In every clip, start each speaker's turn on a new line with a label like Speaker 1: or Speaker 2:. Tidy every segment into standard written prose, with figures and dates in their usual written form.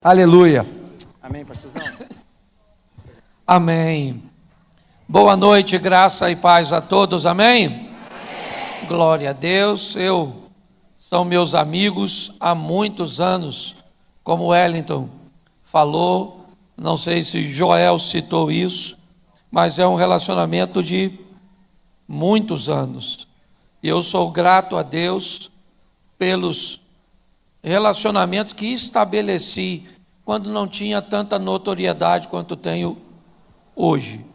Speaker 1: Aleluia.
Speaker 2: Amém, pastorzão?
Speaker 3: Amém. Boa noite, graça e paz a todos, amém? Amém. Glória a Deus. São meus amigos há muitos anos, como Wellington falou, não sei se Joel citou isso, mas é um relacionamento de muitos anos. E eu sou grato a Deus pelos relacionamentos que estabeleci quando não tinha tanta notoriedade quanto tenho hoje,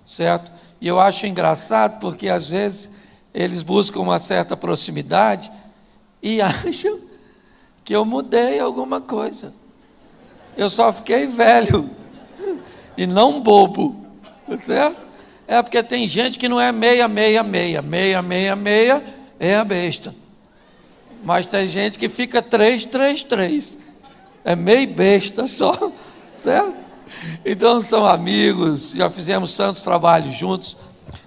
Speaker 3: certo? E eu acho engraçado porque às vezes eles buscam uma certa proximidade e acham que eu mudei alguma coisa. Eu só fiquei velho e não bobo, certo? É porque tem gente que não é meia é a besta. Mas tem gente que fica 3, é meio besta só, certo? Então são amigos, já fizemos tantos trabalhos juntos,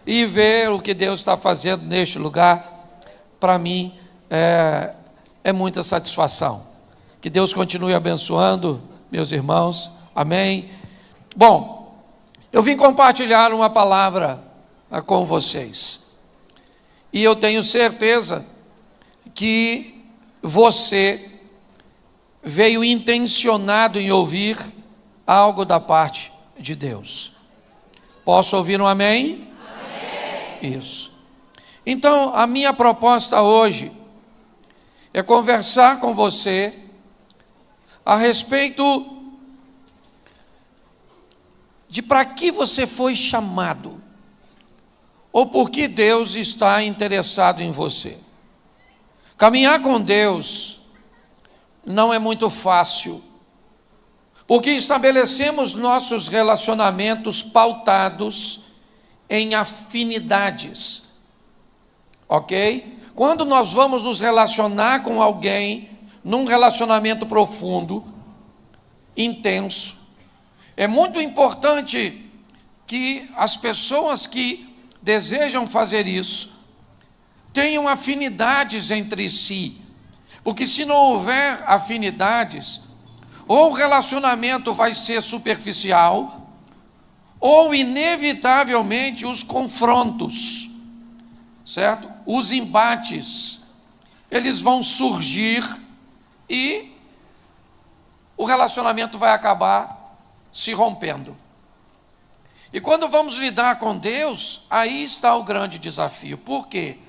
Speaker 3: e ver o que Deus está fazendo neste lugar, para mim, é muita satisfação. Que Deus continue abençoando, meus irmãos, amém? Bom, eu vim compartilhar uma palavra com vocês, e eu tenho certeza que você veio intencionado em ouvir algo da parte de Deus. Posso ouvir um amém? Amém. Isso. Então, a minha proposta hoje é conversar com você a respeito de para que você foi chamado, ou por que Deus está interessado em você. Caminhar com Deus não é muito fácil, porque estabelecemos nossos relacionamentos pautados em afinidades, ok? Quando nós vamos nos relacionar com alguém, num relacionamento profundo, intenso, é muito importante que as pessoas que desejam fazer isso tenham afinidades entre si, porque se não houver afinidades, ou o relacionamento vai ser superficial, ou inevitavelmente os confrontos, certo? Os embates, eles vão surgir e o relacionamento vai acabar se rompendo. E quando vamos lidar com Deus, aí está o grande desafio. Por quê?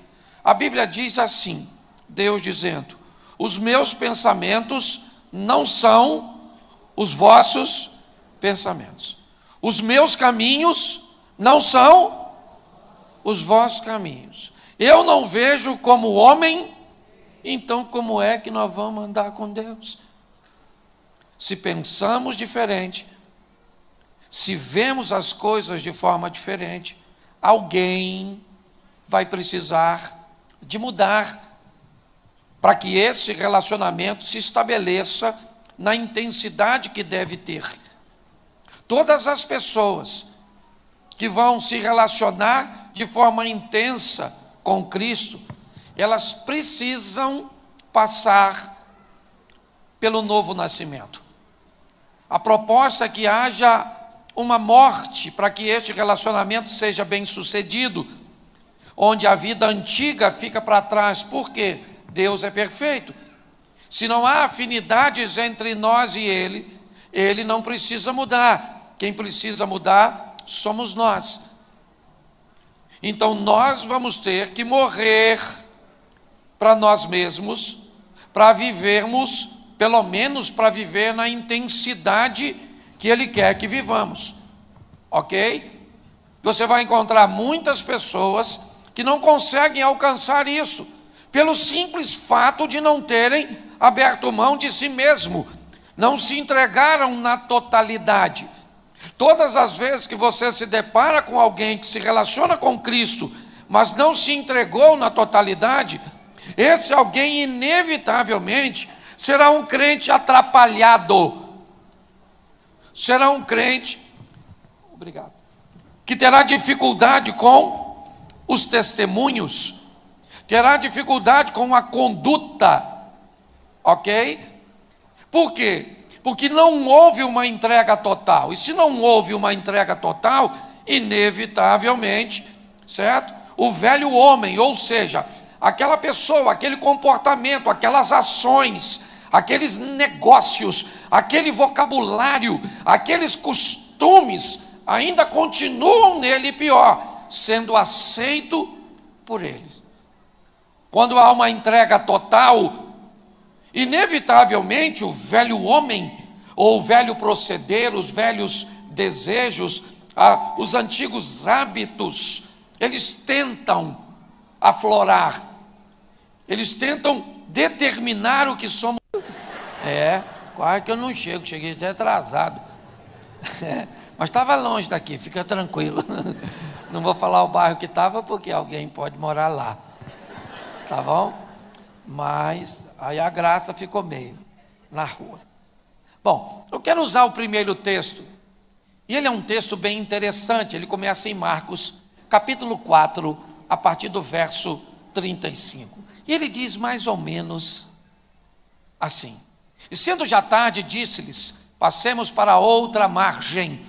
Speaker 3: A Bíblia diz assim, Deus dizendo: os meus pensamentos não são os vossos pensamentos. Os meus caminhos não são os vossos caminhos. Eu não vejo como homem, então como é que nós vamos andar com Deus? Se pensamos diferente, se vemos as coisas de forma diferente, alguém vai precisar de mudar para que esse relacionamento se estabeleça na intensidade que deve ter. Todas as pessoas que vão se relacionar de forma intensa com Cristo, elas precisam passar pelo novo nascimento. A proposta é que haja uma morte para que este relacionamento seja bem sucedido, onde a vida antiga fica para trás. Por quê? Deus é perfeito. Se não há afinidades entre nós e Ele não precisa mudar. Quem precisa mudar somos nós. Então nós vamos ter que morrer para nós mesmos, para vivermos, pelo menos para viver na intensidade que Ele quer que vivamos. Ok? Você vai encontrar muitas pessoas que não conseguem alcançar isso, pelo simples fato de não terem aberto mão de si mesmo, não se entregaram na totalidade. Todas as vezes que você se depara com alguém que se relaciona com Cristo, mas não se entregou na totalidade, esse alguém inevitavelmente será um crente atrapalhado, será um crente, que terá dificuldade com os testemunhos, terá dificuldade com a conduta, ok? Por quê? Porque não houve uma entrega total. E se não houve uma entrega total, inevitavelmente, certo? O velho homem, ou seja, aquela pessoa, aquele comportamento, aquelas ações, aqueles negócios, aquele vocabulário, aqueles costumes, ainda continuam nele, pior, sendo aceito por eles. Quando há uma entrega total, inevitavelmente o velho homem, ou o velho proceder, os velhos desejos, os antigos hábitos, eles tentam aflorar, eles tentam determinar o que somos. Quase que eu não chego, cheguei até atrasado. Mas estava longe daqui, fica tranquilo. Não vou falar o bairro que estava, porque alguém pode morar lá. Tá bom? Mas aí a graça ficou meio na rua. Bom, eu quero usar o primeiro texto. E ele é um texto bem interessante. Ele começa em Marcos, capítulo 4, a partir do verso 35. E ele diz mais ou menos assim: E sendo já tarde, disse-lhes: Passemos para outra margem.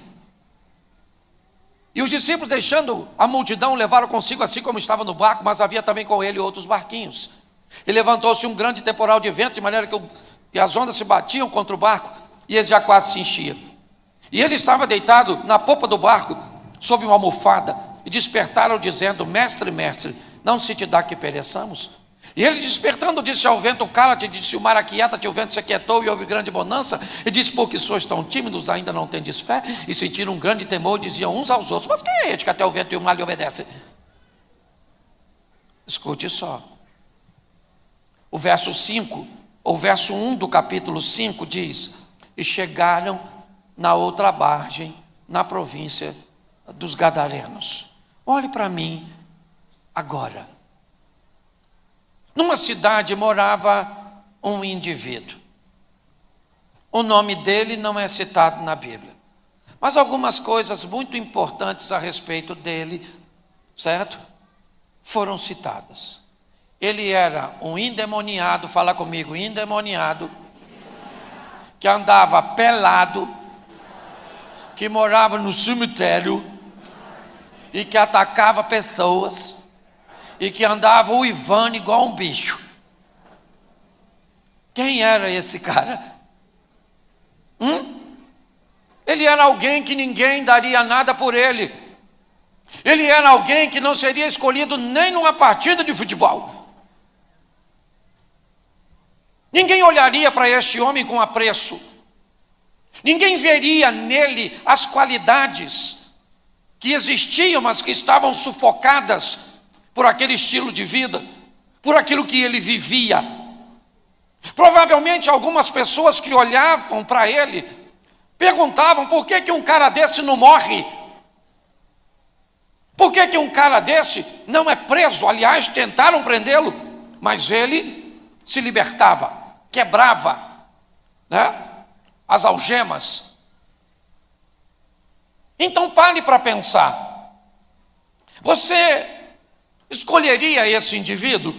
Speaker 3: E os discípulos, deixando a multidão, levaram consigo, assim como estava no barco, mas havia também com ele outros barquinhos. E levantou-se um grande temporal de vento, de maneira que as ondas se batiam contra o barco, e ele já quase se enchia. E ele estava deitado na popa do barco, sob uma almofada, e despertaram, dizendo: Mestre, mestre, não se te dá que pereçamos? E ele, despertando, disse ao vento: Cala-te. Disse o mar: Aquieta-te. O vento se aquietou, e houve grande bonança. E disse: Por que sois tão tímidos, ainda não tendes fé? E sentiram um grande temor, diziam uns aos outros: Mas quem é este que até o vento e o mar lhe obedecem? Escute só. O verso 5, ou verso 1 do capítulo 5 diz: E chegaram na outra margem, na província dos Gadarenos. Olhe para mim agora. Numa cidade morava um indivíduo. O nome dele não é citado na Bíblia, mas algumas coisas muito importantes a respeito dele, certo? Foram citadas. Ele era um endemoniado, fala comigo, endemoniado, que andava pelado, que morava no cemitério e que atacava pessoas, e que andava uivando igual um bicho. Quem era esse cara? Ele era alguém que ninguém daria nada por ele. Ele era alguém que não seria escolhido nem numa partida de futebol. Ninguém olharia para este homem com apreço. Ninguém veria nele as qualidades que existiam, mas que estavam sufocadas por aquele estilo de vida, por aquilo que ele vivia. Provavelmente algumas pessoas que olhavam para ele perguntavam: por que um cara desse não morre? Por que um cara desse não é preso? Aliás, tentaram prendê-lo, mas ele se libertava, quebrava, né, as algemas. Então pare para pensar. Você escolheria esse indivíduo?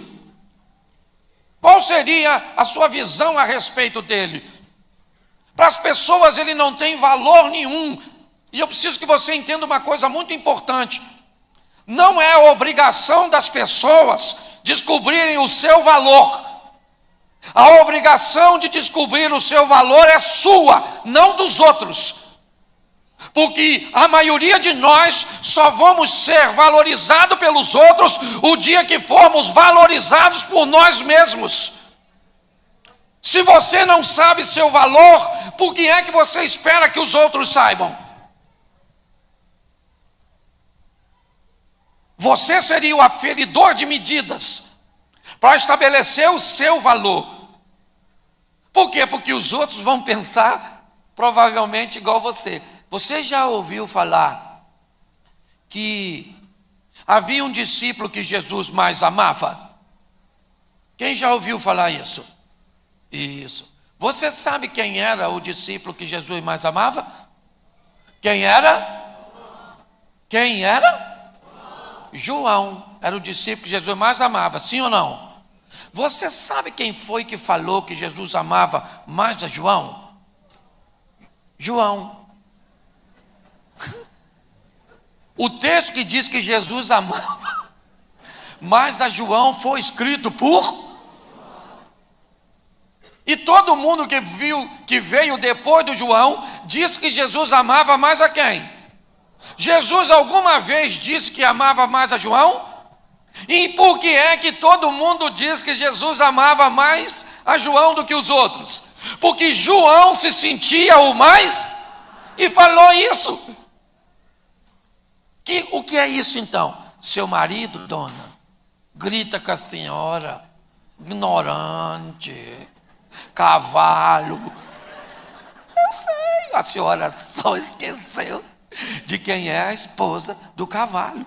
Speaker 3: Qual seria a sua visão a respeito dele? Para as pessoas ele não tem valor nenhum. E eu preciso que você entenda uma coisa muito importante. Não é obrigação das pessoas descobrirem o seu valor. A obrigação de descobrir o seu valor é sua, não dos outros. Porque a maioria de nós só vamos ser valorizados pelos outros o dia que formos valorizados por nós mesmos. Se você não sabe seu valor, por que é que você espera que os outros saibam? Você seria o aferidor de medidas para estabelecer o seu valor. Por quê? Porque os outros vão pensar provavelmente igual você. Você já ouviu falar que havia um discípulo que Jesus mais amava? Quem já ouviu falar isso? Isso. Você sabe quem era o discípulo que Jesus mais amava? Quem era? Quem era? João. Era o discípulo que Jesus mais amava, sim ou não? Você sabe quem foi que falou que Jesus amava mais a João? João. O texto que diz que Jesus amava mais a João foi escrito por... E todo mundo que veio depois do João diz que Jesus amava mais a quem? Jesus alguma vez disse que amava mais a João? E por que é que todo mundo diz que Jesus amava mais a João do que os outros? Porque João se sentia o mais e falou isso. O que é isso então? Seu marido, dona, grita com a senhora, ignorante, cavalo. Eu sei, a senhora só esqueceu de quem é a esposa do cavalo.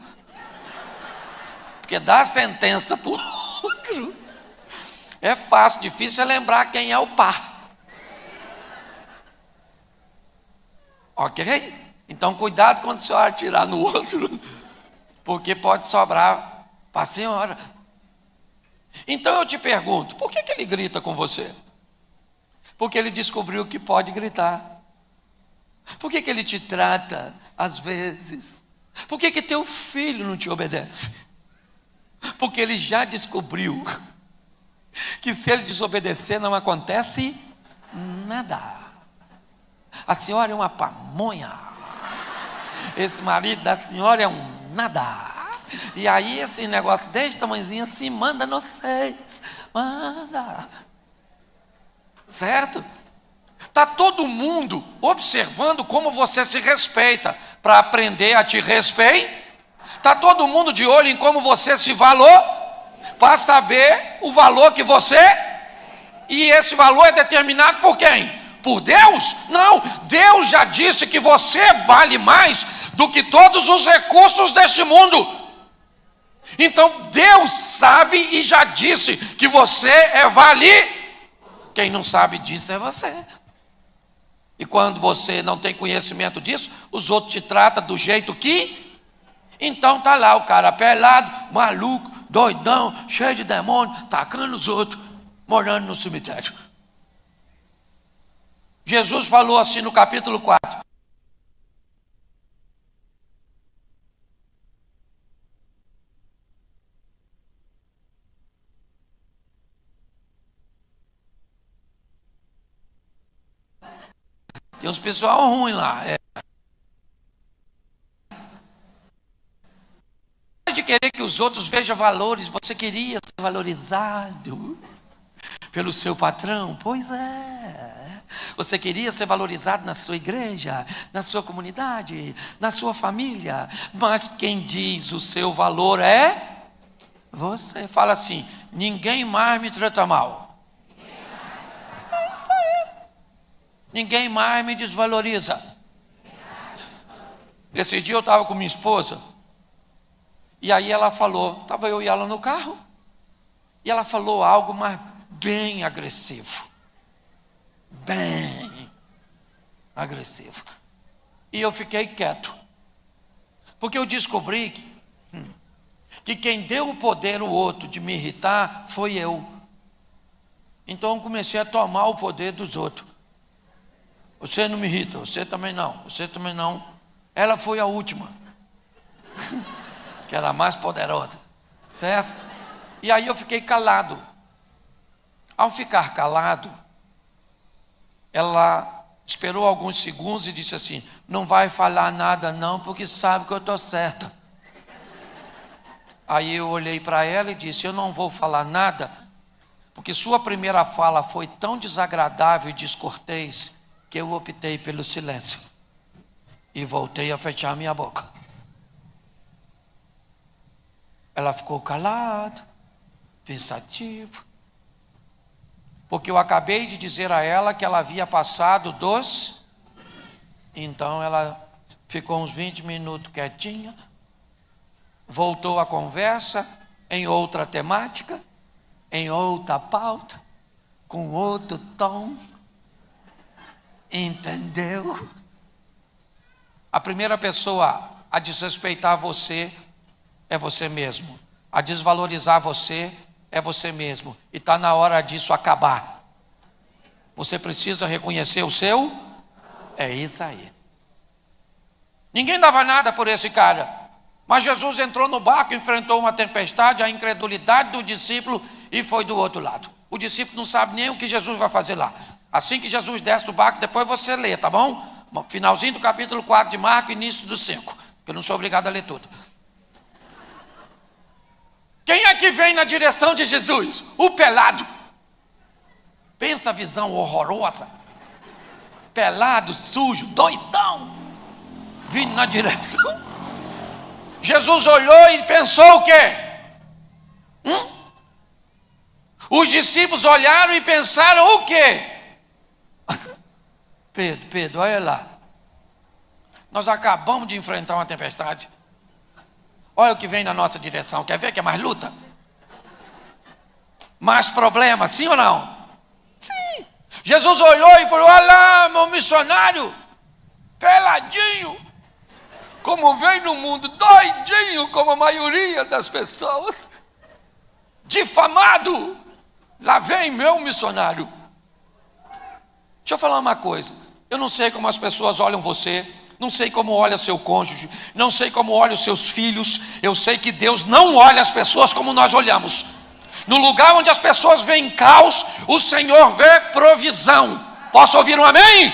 Speaker 3: Porque dá a sentença para o outro é fácil, difícil é lembrar quem é o par. Ok? Então cuidado quando a senhora atirar no outro, porque pode sobrar para a senhora. Então eu te pergunto, por que ele grita com você? Porque ele descobriu que pode gritar. Por que ele te trata às vezes? Por que teu filho não te obedece? Porque ele já descobriu que se ele desobedecer não acontece nada. A senhora é uma pamonha. Esse marido da senhora é um nada. E aí esse negócio desse tamanhozinho assim, manda no seis. Manda. Certo? Está todo mundo observando como você se respeita, para aprender a te respeitar. Está todo mundo de olho em como você se valor, para saber o valor que você... E esse valor é determinado por quem? Por Deus? Não, Deus já disse que você vale mais do que todos os recursos deste mundo. Então Deus sabe e já disse que você vale. Quem não sabe disso é você. E quando você não tem conhecimento disso, os outros te tratam do jeito que... Então tá lá o cara pelado, maluco, doidão, cheio de demônio, tacando os outros, morando no cemitério. Jesus falou assim no capítulo 4. Tem uns pessoal ruim lá. De querer que os outros vejam valores, você queria ser valorizado pelo seu patrão? Pois é. Você queria ser valorizado na sua igreja, na sua comunidade, na sua família. Mas quem diz o seu valor é você. Fala assim: ninguém mais me trata mal. É isso aí. Ninguém mais me desvaloriza. Esse dia eu estava com minha esposa. E aí ela falou, estava eu e ela no carro, e ela falou algo mais bem agressivo. Bem agressivo. E eu fiquei quieto. Porque eu descobri que quem deu o poder ao outro de me irritar foi eu. Então eu comecei a tomar o poder dos outros. Você não me irrita, você também não, você também não. Ela foi a última. Que era a mais poderosa, certo? E aí eu fiquei calado. Ao ficar calado, ela esperou alguns segundos e disse assim: não vai falar nada não, porque sabe que eu estou certa. Aí eu olhei para ela e disse: eu não vou falar nada, porque sua primeira fala foi tão desagradável e descortês, que eu optei pelo silêncio. E voltei a fechar minha boca. Ela ficou calada, pensativa, porque eu acabei de dizer a ela que ela havia passado dos... Então ela ficou uns 20 minutos quietinha, voltou a conversa em outra temática, em outra pauta, com outro tom. Entendeu? A primeira pessoa a desrespeitar você é você mesmo. A desvalorizar você é você mesmo. E está na hora disso acabar. Você precisa reconhecer o seu É isso aí. Ninguém dava nada por esse cara. Mas Jesus entrou no barco, enfrentou uma tempestade, a incredulidade do discípulo e foi do outro lado. O discípulo não sabe nem o que Jesus vai fazer lá. Assim que Jesus desce do barco, depois você lê, tá bom? Finalzinho do capítulo 4 de Marcos, início do 5. Eu não sou obrigado a ler tudo. Quem é que vem na direção de Jesus? O pelado. Pensa a visão horrorosa. Pelado, sujo, doidão. Vindo na direção. Jesus olhou e pensou o quê? Os discípulos olharam e pensaram o quê? Pedro, olha lá. Nós acabamos de enfrentar uma tempestade. Olha o que vem na nossa direção. Quer ver que é mais luta? Mais problema, sim ou não? Sim. Jesus olhou e falou: olha lá, meu missionário, peladinho, como vem no mundo, doidinho, como a maioria das pessoas, difamado. Lá vem meu missionário. Deixa eu falar uma coisa. Eu não sei como as pessoas olham você, não sei como olha seu cônjuge, não sei como olha os seus filhos. Eu sei que Deus não olha as pessoas como nós olhamos. No lugar onde as pessoas veem caos, o Senhor vê provisão. Posso ouvir um amém?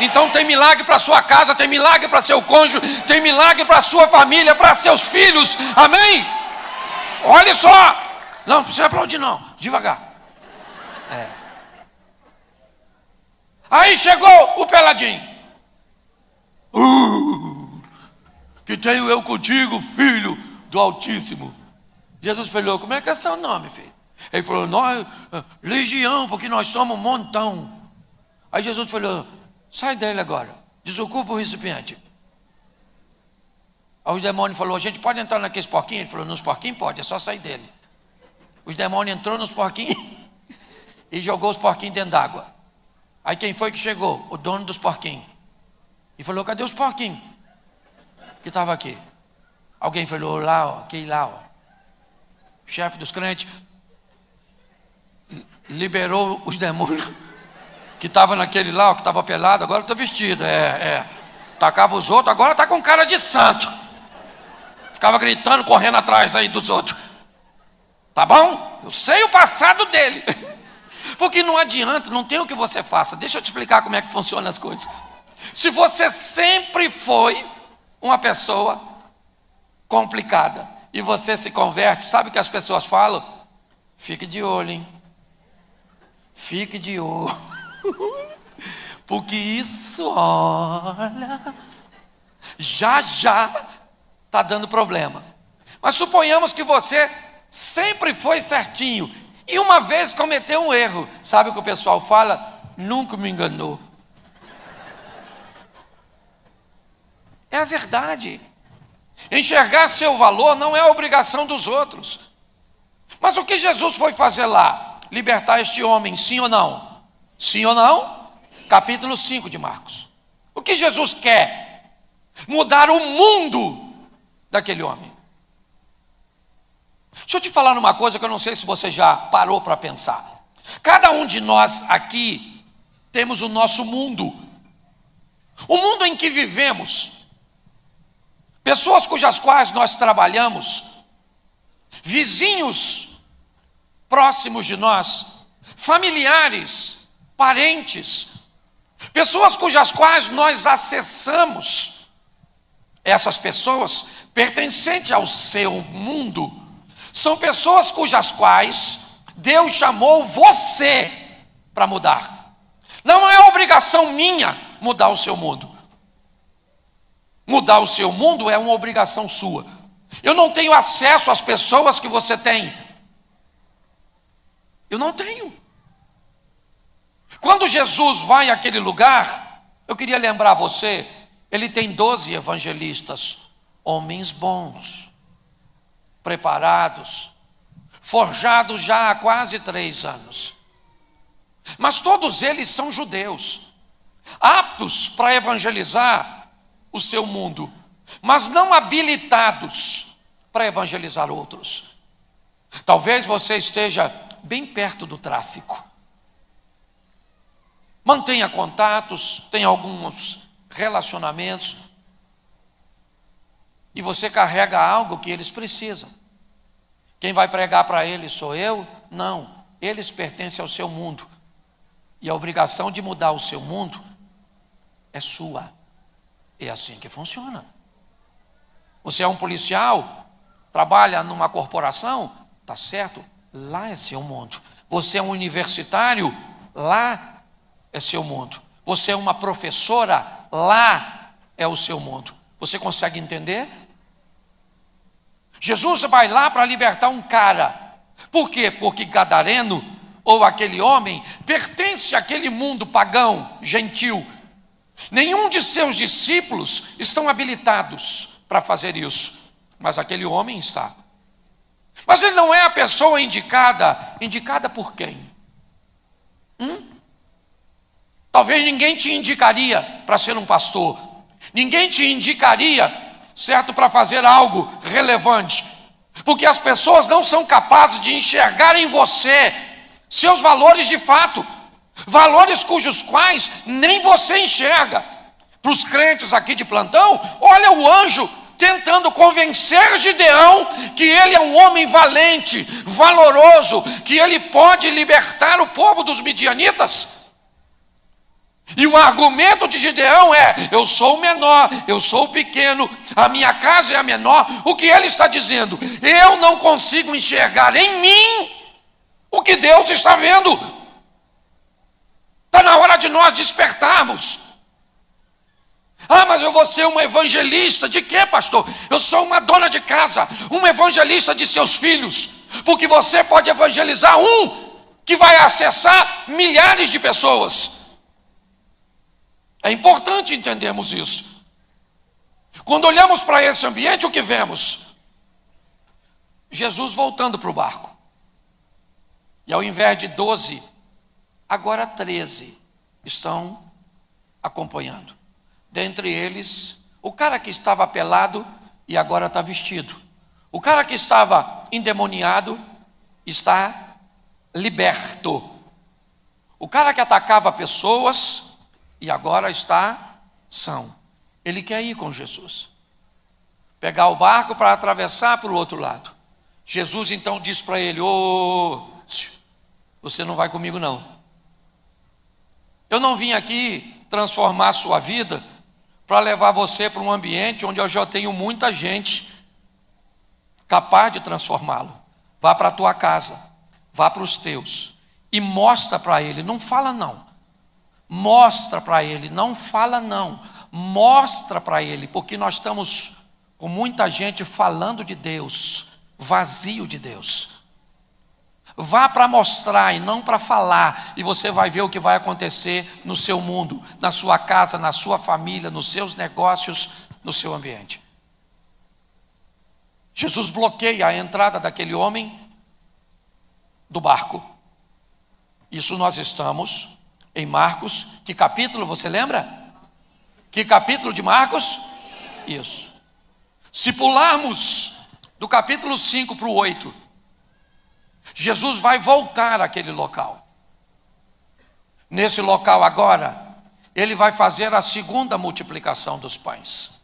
Speaker 3: Então tem milagre para sua casa, tem milagre para seu cônjuge, tem milagre para sua família, para seus filhos. Amém? Olha só. Não precisa aplaudir não, devagar. Aí chegou o peladinho. Que tenho eu contigo, filho do Altíssimo. Jesus falou: como é que é seu nome, filho? Ele falou: nós, legião, porque nós somos um montão. Aí Jesus falou: sai dele agora, desocupa o recipiente. Aí os demônios falaram: a gente pode entrar naqueles porquinhos? Ele falou: nos porquinhos pode, é só sair dele. Os demônios entrou nos porquinhos e jogou os porquinhos dentro d'água. Aí quem foi que chegou? O dono dos porquinhos. E falou: cadê os porquinhos que estavam aqui? Alguém falou: lá, ó, aquele lá, ó. O chefe dos crentes liberou os demônios que estavam naquele lá, ó, que estava pelado, agora está vestido. Tacava os outros, agora está com cara de santo. Ficava gritando, correndo atrás aí dos outros. Tá bom? Eu sei o passado dele. Porque não adianta, não tem o que você faça. Deixa eu te explicar como é que funcionam as coisas. Se você sempre foi uma pessoa complicada e você se converte, sabe o que as pessoas falam? Fique de olho, hein? Fique de olho. Porque isso, olha, já está dando problema. Mas suponhamos que você sempre foi certinho e uma vez cometeu um erro. Sabe o que o pessoal fala? Nunca me enganou. É a verdade. Enxergar seu valor não é a obrigação dos outros. Mas o que Jesus foi fazer lá? Libertar este homem, sim ou não? Sim ou não? Capítulo 5 de Marcos. O que Jesus quer? Mudar o mundo daquele homem. Deixa eu te falar uma coisa que eu não sei se você já parou para pensar. Cada um de nós aqui temos o nosso mundo. O mundo em que vivemos. Pessoas cujas quais nós trabalhamos. Vizinhos próximos de nós. Familiares, parentes. Pessoas cujas quais nós acessamos. Essas pessoas pertencentes ao seu mundo. São pessoas cujas quais Deus chamou você para mudar. Não é obrigação minha mudar o seu mundo. Mudar o seu mundo é uma obrigação sua. Eu não tenho acesso às pessoas que você tem. Eu não tenho. Quando Jesus vai àquele lugar, eu queria lembrar você, ele tem 12 evangelistas, homens bons, preparados, forjados já há quase 3 anos. Mas todos eles são judeus, aptos para evangelizar o seu mundo, mas não habilitados para evangelizar outros. Talvez você esteja bem perto do tráfico. mantenha contatos, tenha alguns relacionamentos, e você carrega algo que eles precisam. Quem vai pregar para eles sou eu? Não, eles pertencem ao seu mundo, e a obrigação de mudar o seu mundo é sua. É assim que funciona. Você é um policial, trabalha numa corporação, tá certo? Lá é seu mundo. Você é um universitário, lá é seu mundo. Você é uma professora, lá é o seu mundo. Você consegue entender? Jesus vai lá para libertar um cara. Por quê? Porque Gadareno, ou aquele homem, pertence àquele mundo pagão, gentil. Nenhum de seus discípulos estão habilitados para fazer isso, mas aquele homem está. Mas ele não é a pessoa indicada. Indicada por quem? Talvez ninguém te indicaria para ser um pastor. Ninguém te indicaria, certo, para fazer algo relevante. Porque as pessoas não são capazes de enxergar em você seus valores de fato. Valores cujos quais nem você enxerga. Para os crentes aqui de plantão, olha o anjo tentando convencer Gideão que ele é um homem valente, valoroso, que ele pode libertar o povo dos midianitas. E o argumento de Gideão é: eu sou o menor, eu sou o pequeno, a minha casa é a menor. O que ele está dizendo? Eu não consigo enxergar em mim o que Deus está vendo. Está na hora de nós despertarmos. Ah, mas eu vou ser uma evangelista. De quê, pastor? Eu sou uma dona de casa, uma evangelista de seus filhos. Porque você pode evangelizar um que vai acessar milhares de pessoas. É importante entendermos isso. Quando olhamos para esse ambiente, o que vemos? Jesus voltando para o barco. E ao invés de 12, agora 13 estão acompanhando. Dentre eles, o cara que estava pelado e agora está vestido. O cara que estava endemoniado está liberto. O cara que atacava pessoas e agora está são. Ele quer ir com Jesus. Pegar o barco para atravessar para o outro lado. Jesus então diz para ele: você não vai comigo não. Eu não vim aqui transformar a sua vida para levar você para um ambiente onde eu já tenho muita gente capaz de transformá-lo. Vá para a tua casa, vá para os teus e mostra para ele, não fala não. Mostra para ele, não fala não. Mostra para ele, porque nós estamos com muita gente falando de Deus, vazio de Deus. Vá para mostrar e não para falar, e você vai ver o que vai acontecer no seu mundo, na sua casa, na sua família, nos seus negócios, no seu ambiente. Jesus bloqueia a entrada daquele homem do barco. Isso nós estamos em Marcos. Que capítulo, você lembra? Que capítulo de Marcos? Isso. Se pularmos do capítulo 5 para o 8, Jesus vai voltar àquele local. Nesse local agora, ele vai fazer a segunda multiplicação dos pães.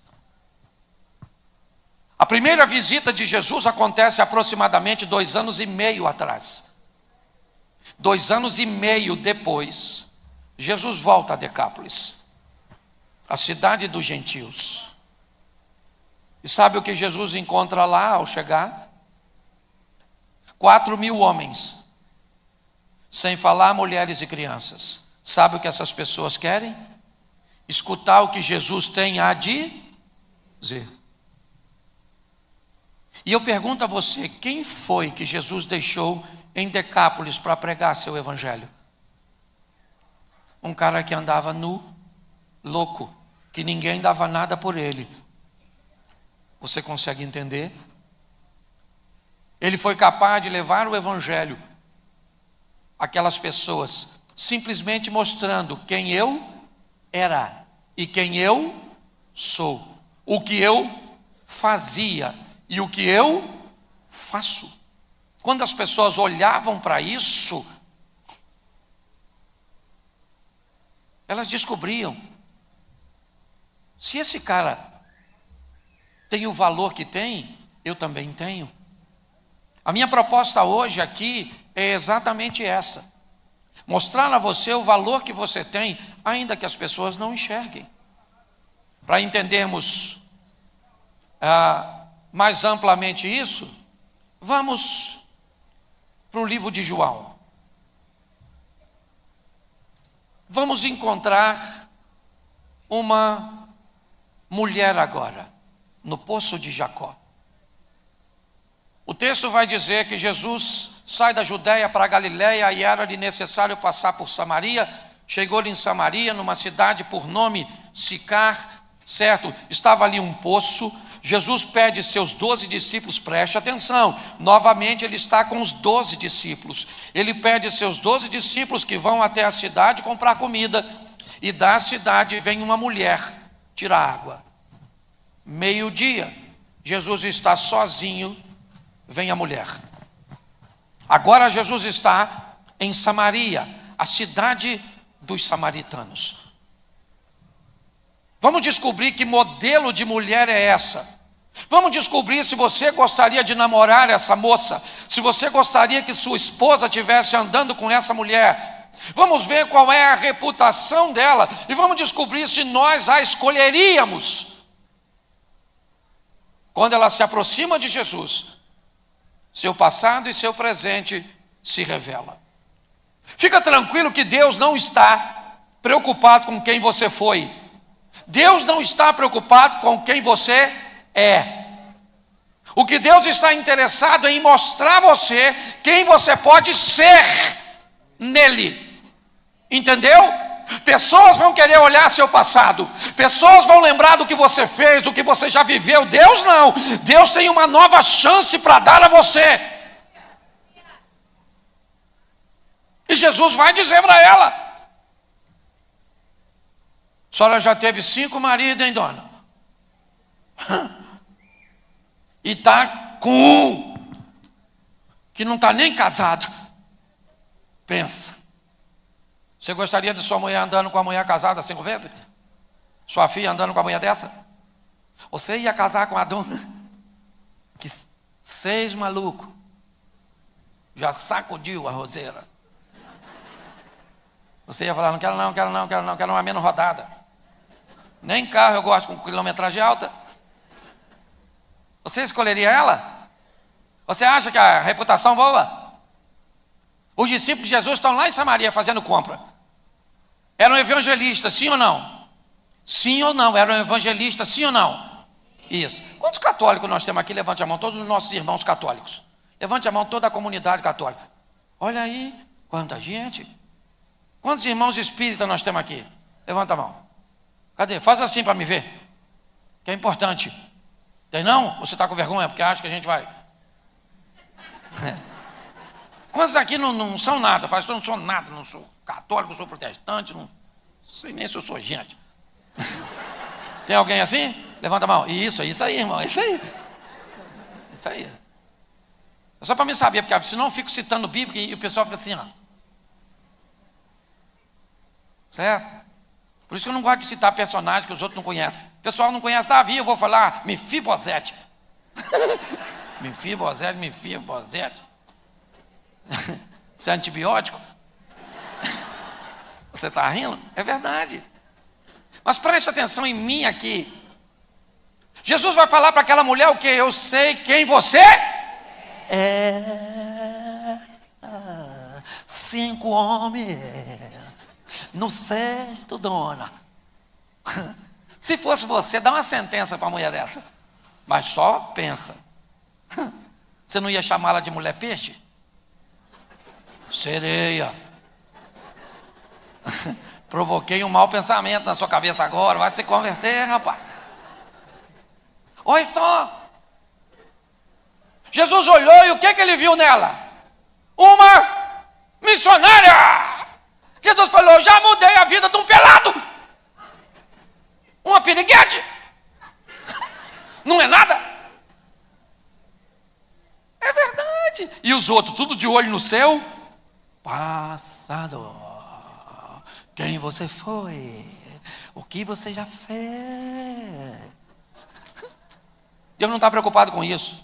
Speaker 3: A primeira visita de Jesus acontece aproximadamente 2 anos e meio atrás. 2 anos e meio depois, Jesus volta a Decápolis, a cidade dos gentios. E sabe o que Jesus encontra lá ao chegar? 4.000 homens, sem falar mulheres e crianças. Sabe o que essas pessoas querem? Escutar o que Jesus tem a dizer. E eu pergunto a você, quem foi que Jesus deixou em Decápolis para pregar seu evangelho? Um cara que andava nu, louco, que ninguém dava nada por ele. Você consegue entender? Ele foi capaz de levar o evangelho àquelas pessoas, simplesmente mostrando quem eu era e quem eu sou, o que eu fazia e o que eu faço. Quando as pessoas olhavam para isso, elas descobriam: se esse cara tem o valor que tem, eu também tenho. A minha proposta hoje aqui é exatamente essa: mostrar a você o valor que você tem, ainda que as pessoas não enxerguem. Para entendermos mais amplamente isso, vamos para o livro de João. Vamos encontrar uma mulher agora, no poço de Jacó. O texto vai dizer que Jesus sai da Judéia para a Galiléia e era-lhe necessário passar por Samaria. Chegou-lhe em Samaria, numa cidade por nome Sicar, certo? Estava ali um poço. Jesus pede seus 12 discípulos, preste atenção, novamente ele está com os 12 discípulos. Ele pede seus 12 discípulos que vão até a cidade comprar comida. E da cidade vem uma mulher tirar água. Meio-dia, Jesus está sozinho, vem a mulher. Agora Jesus está em Samaria, a cidade dos samaritanos. Vamos descobrir que modelo de mulher é essa. Vamos descobrir se você gostaria de namorar essa moça, se você gostaria que sua esposa estivesse andando com essa mulher. Vamos ver qual é a reputação dela e vamos descobrir se nós a escolheríamos. Quando ela se aproxima de Jesus, seu passado e seu presente se revela. Fica tranquilo que Deus não está preocupado com quem você foi. Deus não está preocupado com quem você é. O que Deus está interessado é em mostrar a você quem você pode ser nele. Entendeu? Pessoas vão querer olhar seu passado, pessoas vão lembrar do que você fez, do que você já viveu. Deus não. Deus tem uma nova chance para dar a você. E Jesus vai dizer para ela: a senhora já teve 5 maridos, hein, dona? E está com um que não está nem casado. Pensa. Você gostaria de sua mulher andando com a mulher casada 5 vezes? Sua filha andando com a mulher dessa? Você ia casar com a dona que 6 malucos já sacudiu a roseira. Você ia falar: não quero não, quero não, quero não, quero uma menos rodada. Nem carro eu gosto com quilometragem alta. Você escolheria ela? Você acha que a reputação boa? Os discípulos de Jesus estão lá em Samaria fazendo compra. Eram evangelistas, sim ou não? Sim ou não? Eram evangelistas, sim ou não? Isso. Quantos católicos nós temos aqui? Levante a mão, todos os nossos irmãos católicos. Levante a mão, toda a comunidade católica. Olha aí, quanta gente. Quantos irmãos espíritas nós temos aqui? Levanta a mão. Cadê? Faz assim para me ver, que é importante. Tem não? Você está com vergonha porque acha que a gente vai? Quantos aqui não são nada? Faz, eu não sou nada, não sou católico, não sou protestante, não sei nem se eu sou gente. Tem alguém assim? Levanta a mão. Isso aí, irmão, isso aí. Isso aí. É só para me saber, porque senão eu fico citando Bíblia e o pessoal fica assim, ó. Certo? Por isso que eu não gosto de citar personagens que os outros não conhecem. O pessoal não conhece Davi, eu vou falar Mefibosete. Mefibosete. Isso é antibiótico? Você está rindo? É verdade. Mas preste atenção em mim aqui. Jesus vai falar para aquela mulher o que? Eu sei quem você é. 5 homens. No 6º, dona. Se fosse você, dá uma sentença para a mulher dessa. Mas só pensa. Você não ia chamá-la de mulher peixe? Sereia. Provoquei um mau pensamento na sua cabeça agora. Vai se converter, rapaz. Olha só. Jesus olhou e o que ele viu nela? Uma missionária. Jesus falou: já mudei a vida de um pelado. Uma piriguete. Não é nada. É verdade. E os outros, tudo de olho no céu. Passado.
Speaker 1: quem você foi, o que você já fez.
Speaker 3: Deus não está preocupado com isso.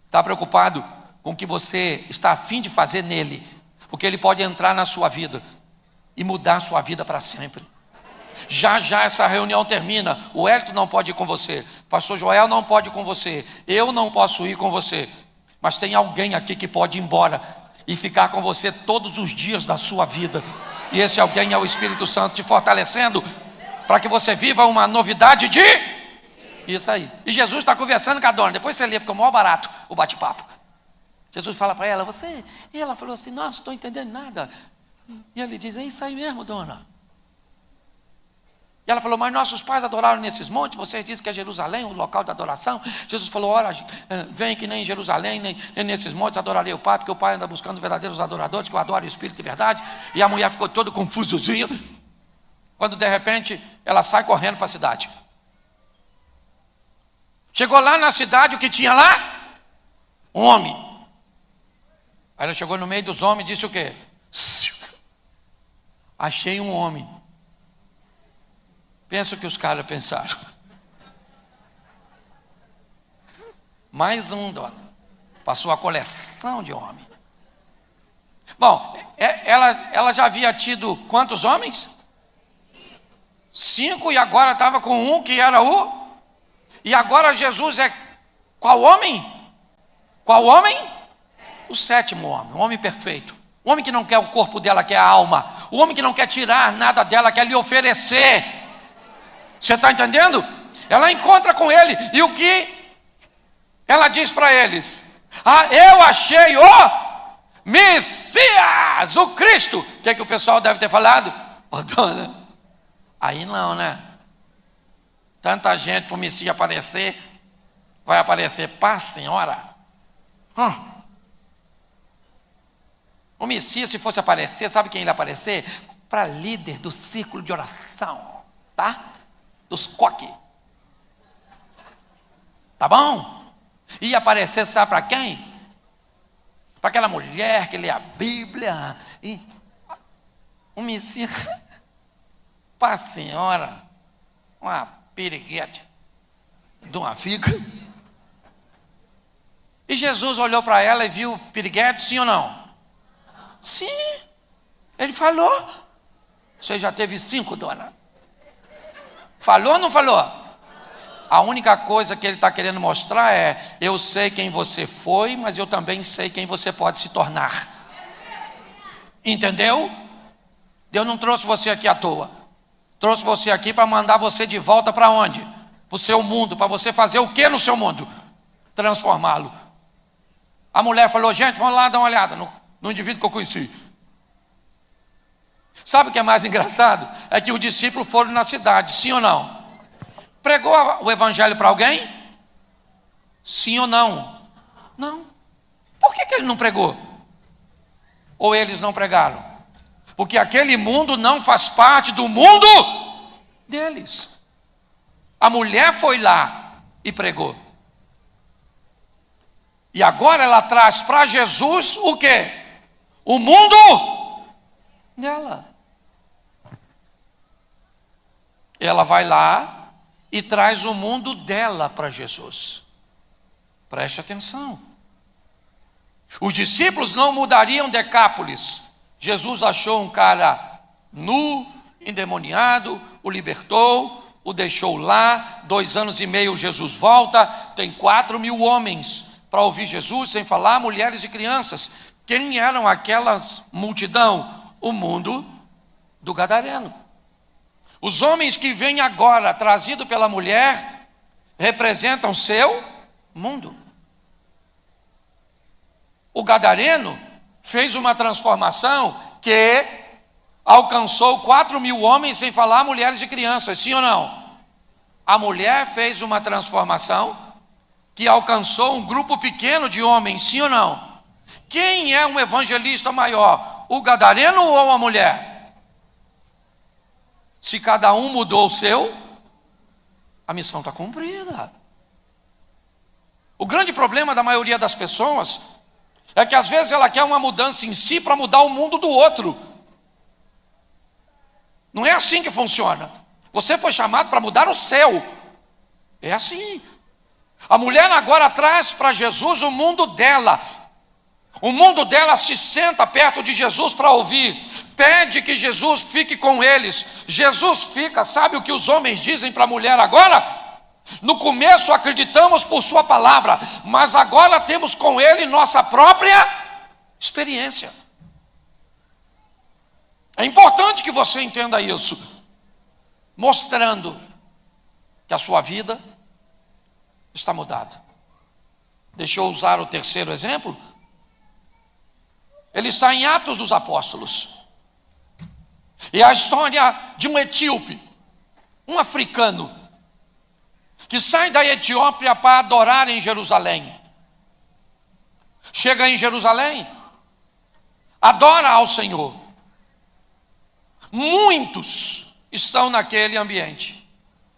Speaker 3: Está preocupado com o que você está a fim de fazer nele. Porque ele pode entrar na sua vida e mudar a sua vida para sempre. Já já essa reunião termina. O Hélito não pode ir com você. Pastor Joel não pode ir com você. Eu não posso ir com você. Mas tem alguém aqui que pode ir embora e ficar com você todos os dias da sua vida. E esse alguém é o Espírito Santo te fortalecendo para que você viva uma novidade de... Isso aí. E Jesus está conversando com a dona. Depois você lê, porque é o maior barato o bate-papo. Jesus fala para ela, você... E ela falou assim, nossa, não estou entendendo nada. E ele diz, é isso aí mesmo, dona. E ela falou, mas nossos pais adoraram nesses montes, vocês dizem que é Jerusalém, o local da adoração. Jesus falou, ora, vem que nem em Jerusalém, nem nesses montes adorarei o Pai, porque o Pai anda buscando verdadeiros adoradores, que o adorem o Espírito de verdade. E a mulher ficou toda confusozinha, quando de repente ela sai correndo para a cidade. Chegou lá na cidade, o que tinha lá? Um homem. Aí ela chegou no meio dos homens e disse o quê? Achei um homem. Pensa o que os caras pensaram. Mais um, dona. Passou a coleção de homens. Bom, ela já havia tido quantos homens? 5, e agora estava com um que era o... E agora Jesus é qual homem? Qual homem? O 7º homem, o homem perfeito. O homem que não quer o corpo dela, quer a alma. O homem que não quer tirar nada dela, quer lhe oferecer. Você está entendendo? Ela encontra com ele. E o que ela diz para eles? Eu achei o Messias, o Cristo. O que é que o pessoal deve ter falado? Dona, aí não, né? Tanta gente para o Messias aparecer, vai aparecer para a senhora? O Messias, se fosse aparecer, sabe quem ele ia aparecer? Para líder do círculo de oração, tá? Dos coque. Tá bom? Ia aparecer, sabe para quem? Para aquela mulher que lê a Bíblia. E o Messias, para a senhora, uma piriguete de uma figa. E Jesus olhou para ela e viu piriguete, sim ou não? Sim. Ele falou. Você já teve 5, dona? Falou ou não falou? A única coisa que ele está querendo mostrar é: eu sei quem você foi, mas eu também sei quem você pode se tornar. Entendeu? Deus não trouxe você aqui à toa. Trouxe você aqui para mandar você de volta para onde? Para o seu mundo. Para você fazer o que no seu mundo? Transformá-lo. A mulher falou, gente, vamos lá dar uma olhada no indivíduo que eu conheci. Sabe o que é mais engraçado? É que os discípulos foram na cidade, sim ou não? Pregou o evangelho para alguém? Sim ou não? Não. Por que ele não pregou? Ou eles não pregaram? Porque aquele mundo não faz parte do mundo deles. A mulher foi lá e pregou. E agora ela traz para Jesus o quê? O mundo dela. Ela vai lá e traz o mundo dela para Jesus. Preste atenção. Os discípulos não mudariam Decápolis. Jesus achou um cara nu, endemoniado, o libertou, o deixou lá. 2 anos e meio Jesus volta, tem 4.000 homens para ouvir Jesus, sem falar mulheres e crianças. Quem eram aquela multidão? O mundo do Gadareno. Os homens que vêm agora, trazidos pela mulher, representam seu mundo. O Gadareno fez uma transformação que alcançou 4.000 homens, sem falar mulheres e crianças, sim ou não? A mulher fez uma transformação que alcançou um grupo pequeno de homens, sim ou não? Quem é um evangelista maior? O Gadareno ou a mulher? Se cada um mudou o seu, a missão está cumprida. O grande problema da maioria das pessoas é que às vezes ela quer uma mudança em si para mudar o mundo do outro. Não é assim que funciona. Você foi chamado para mudar o céu. É assim. A mulher agora traz para Jesus o mundo dela. O mundo dela se senta perto de Jesus para ouvir. Pede que Jesus fique com eles. Jesus fica. Sabe o que os homens dizem para a mulher agora? No começo acreditamos por sua palavra, mas agora temos com ele nossa própria experiência. É importante que você entenda isso, mostrando que a sua vida está mudada. Deixa eu usar o terceiro exemplo. Ele está em Atos dos Apóstolos. E a história de um etíope, um africano, que sai da Etiópia para adorar em Jerusalém. Chega em Jerusalém, adora ao Senhor. Muitos estão naquele ambiente,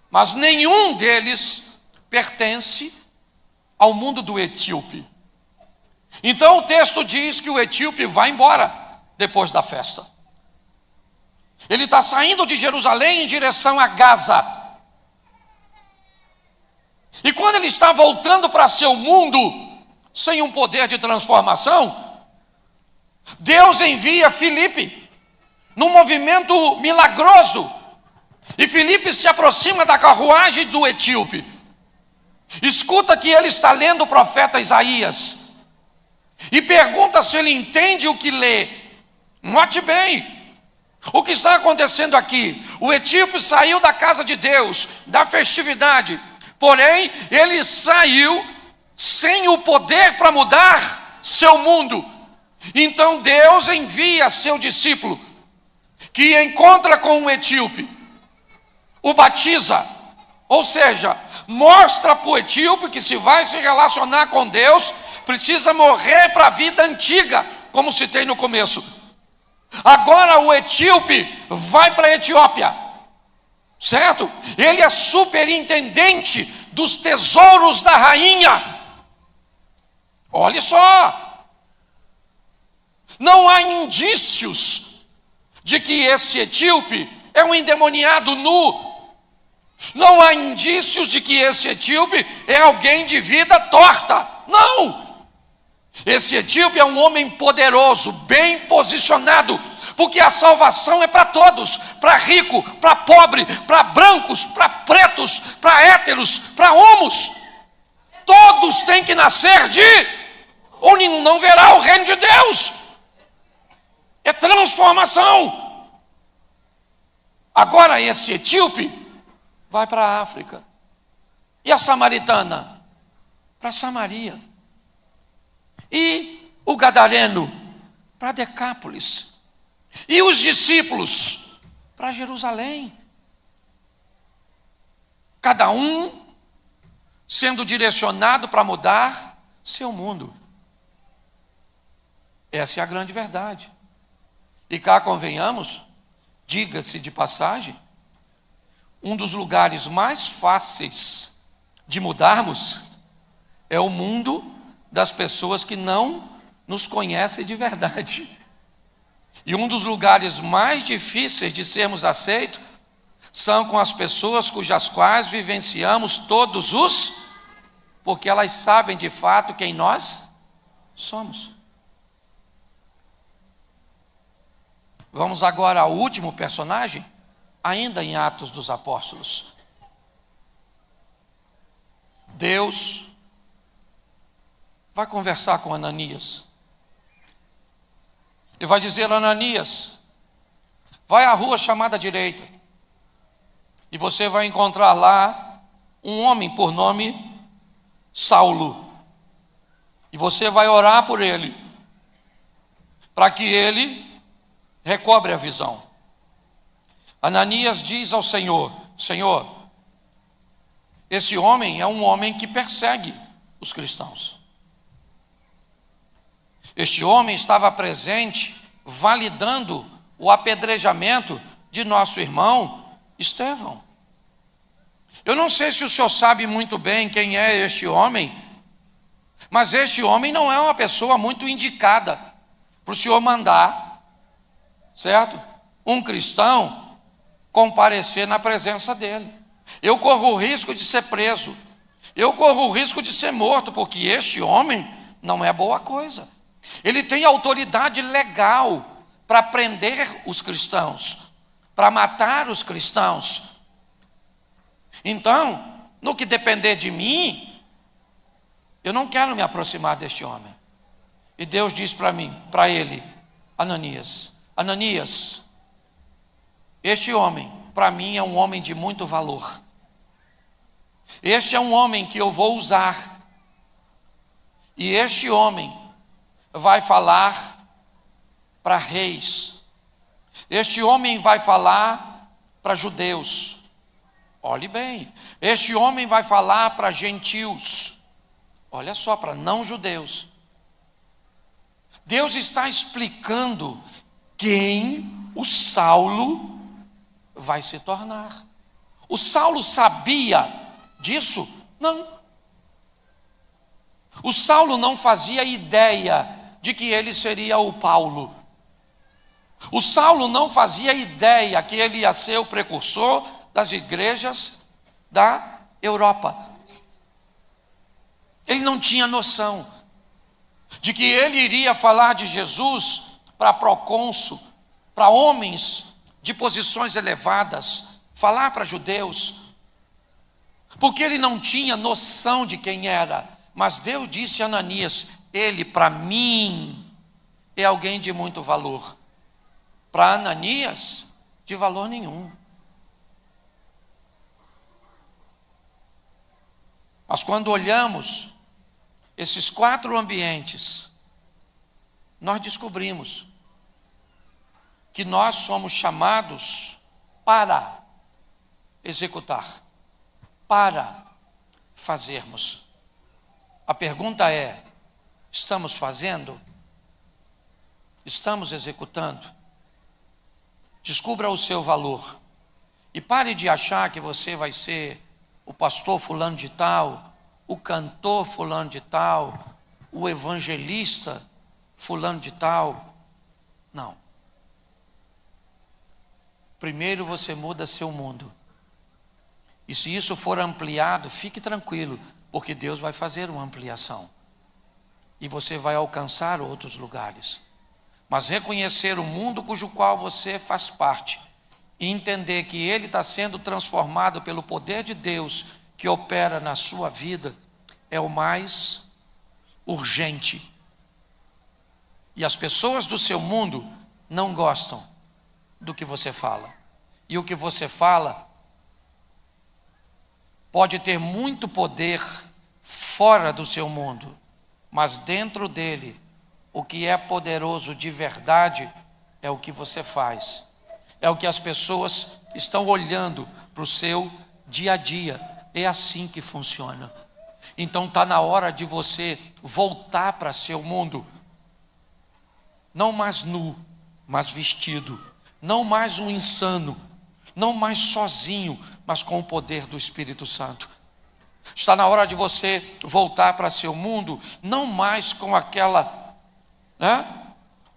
Speaker 3: mas nenhum deles pertence ao mundo do etíope. Então o texto diz que o etíope vai embora depois da festa. Ele está saindo de Jerusalém em direção a Gaza. E quando ele está voltando para seu mundo, sem um poder de transformação, Deus envia Filipe, num movimento milagroso. E Filipe se aproxima da carruagem do etíope. Escuta que ele está lendo o profeta Isaías. E pergunta se ele entende o que lê. Note bem o que está acontecendo aqui. O etíope saiu da casa de Deus, da festividade. Porém, ele saiu sem o poder para mudar seu mundo. Então Deus envia seu discípulo, que encontra com um etíope, o batiza, ou seja, mostra para o etíope que se vai se relacionar com Deus, precisa morrer para a vida antiga, como citei no começo. Agora o etíope vai para a Etiópia, certo? Ele é superintendente dos tesouros da rainha. Olha só, não há indícios de que esse etíope é um endemoniado nu. Não há indícios de que esse etíope é alguém de vida torta. Não! Esse etíope é um homem poderoso, bem posicionado, porque a salvação é para todos, para rico, para pobre, para brancos, para pretos, para héteros, para homos. Todos têm que nascer de, ou nenhum não verá o reino de Deus. É transformação. Agora esse etíope vai para a África. E a samaritana? Para Samaria. E o gadareno? Para Decápolis. E os discípulos? Para Jerusalém. Cada um sendo direcionado para mudar seu mundo. Essa é a grande verdade. E cá convenhamos, diga-se de passagem, um dos lugares mais fáceis de mudarmos é o mundo das pessoas que não nos conhecem de verdade. E um dos lugares mais difíceis de sermos aceitos são com as pessoas cujas quais vivenciamos todos os, porque elas sabem de fato quem nós somos. Vamos agora ao último personagem, ainda em Atos dos Apóstolos. Deus vai conversar com Ananias. E vai dizer: Ananias, vai à rua chamada direita. E você vai encontrar lá um homem por nome Saulo. E você vai orar por ele, para que ele recobre a visão. Ananias diz ao Senhor: Senhor, esse homem é um homem que persegue os cristãos. Este homem estava presente, validando o apedrejamento de nosso irmão Estevão. Eu não sei se o senhor sabe muito bem quem é este homem, mas este homem não é uma pessoa muito indicada para o senhor mandar, certo? Um cristão comparecer na presença dele. Eu corro o risco de ser preso. Eu corro o risco de ser morto, porque este homem não é boa coisa. Ele tem autoridade legal para prender os cristãos, para matar os cristãos. Então, no que depender de mim, eu não quero me aproximar deste homem. E Deus diz para mim, para ele, Ananias, Ananias, este homem, para mim, é um homem de muito valor. Este é um homem que eu vou usar. E este homem vai falar para reis. Este homem vai falar para judeus. Olhe bem, este homem vai falar para gentios. Olha só, para não judeus. Deus está explicando quem o Saulo vai se tornar. O Saulo sabia disso? Não. O Saulo não fazia ideia de que ele seria o Paulo. O Saulo não fazia ideia que ele ia ser o precursor das igrejas da Europa. Ele não tinha noção de que ele iria falar de Jesus para procônsul, para homens de posições elevadas, falar para judeus, porque ele não tinha noção de quem era. Mas Deus disse a Ananias, ele para mim é alguém de muito valor. Para Ananias, de valor nenhum. Mas quando olhamos esses 4 ambientes, nós descobrimos que nós somos chamados para executar, para fazermos. A pergunta é: estamos fazendo? Estamos executando? Descubra o seu valor e pare de achar que você vai ser o pastor fulano de tal, o cantor fulano de tal, o evangelista fulano de tal. Não. Primeiro você muda seu mundo. E se isso for ampliado, fique tranquilo, porque Deus vai fazer uma ampliação. E você vai alcançar outros lugares. Mas reconhecer o mundo cujo qual você faz parte e entender que ele está sendo transformado pelo poder de Deus que opera na sua vida é o mais urgente. E as pessoas do seu mundo não gostam do que você fala. E o que você fala pode ter muito poder fora do seu mundo, mas dentro dele, o que é poderoso de verdade é o que você faz. É o que as pessoas estão olhando para o seu dia a dia. É assim que funciona. Então está na hora de você voltar para seu mundo. Não mais nu, mas vestido. Não mais um insano. Não mais sozinho, mas com o poder do Espírito Santo. Está na hora de você voltar para seu mundo, não mais com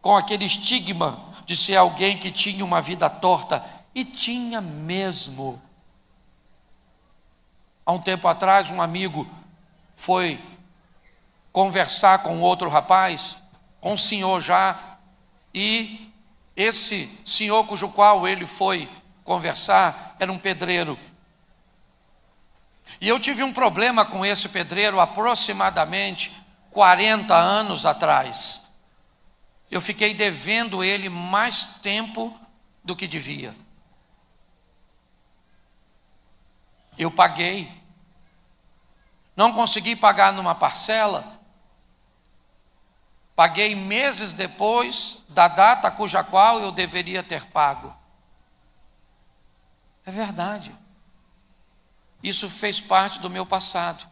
Speaker 3: com aquele estigma de ser alguém que tinha uma vida torta, e tinha mesmo. Há um tempo atrás, um amigo foi conversar com outro rapaz, com um senhor já, e esse senhor cujo qual ele foi conversar era um pedreiro. E eu tive um problema com esse pedreiro aproximadamente 40 anos atrás. Eu fiquei devendo ele mais tempo do que devia. Eu paguei. Não consegui pagar numa parcela. Paguei meses depois da data cuja qual eu deveria ter pago. É verdade. Isso fez parte do meu passado.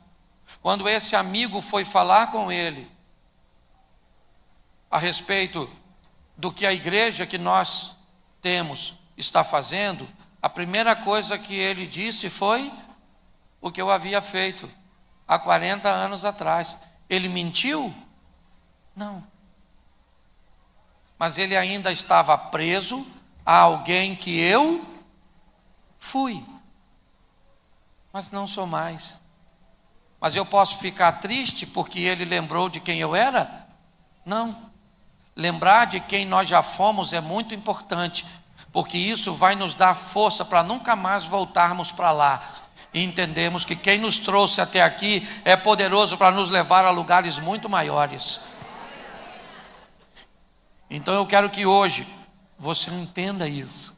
Speaker 3: Quando esse amigo foi falar com ele a respeito do que a igreja que nós temos está fazendo, a primeira coisa que ele disse foi o que eu havia feito há 40 anos atrás. Ele mentiu? Não. Mas ele ainda estava preso a alguém que eu Fui, mas não sou mais. Mas eu posso ficar triste porque ele lembrou de quem eu era? Não. Lembrar de quem nós já fomos é muito importante, porque isso vai nos dar força para nunca mais voltarmos para lá. E entendemos que quem nos trouxe até aqui é poderoso para nos levar a lugares muito maiores. Então eu quero que hoje você entenda isso.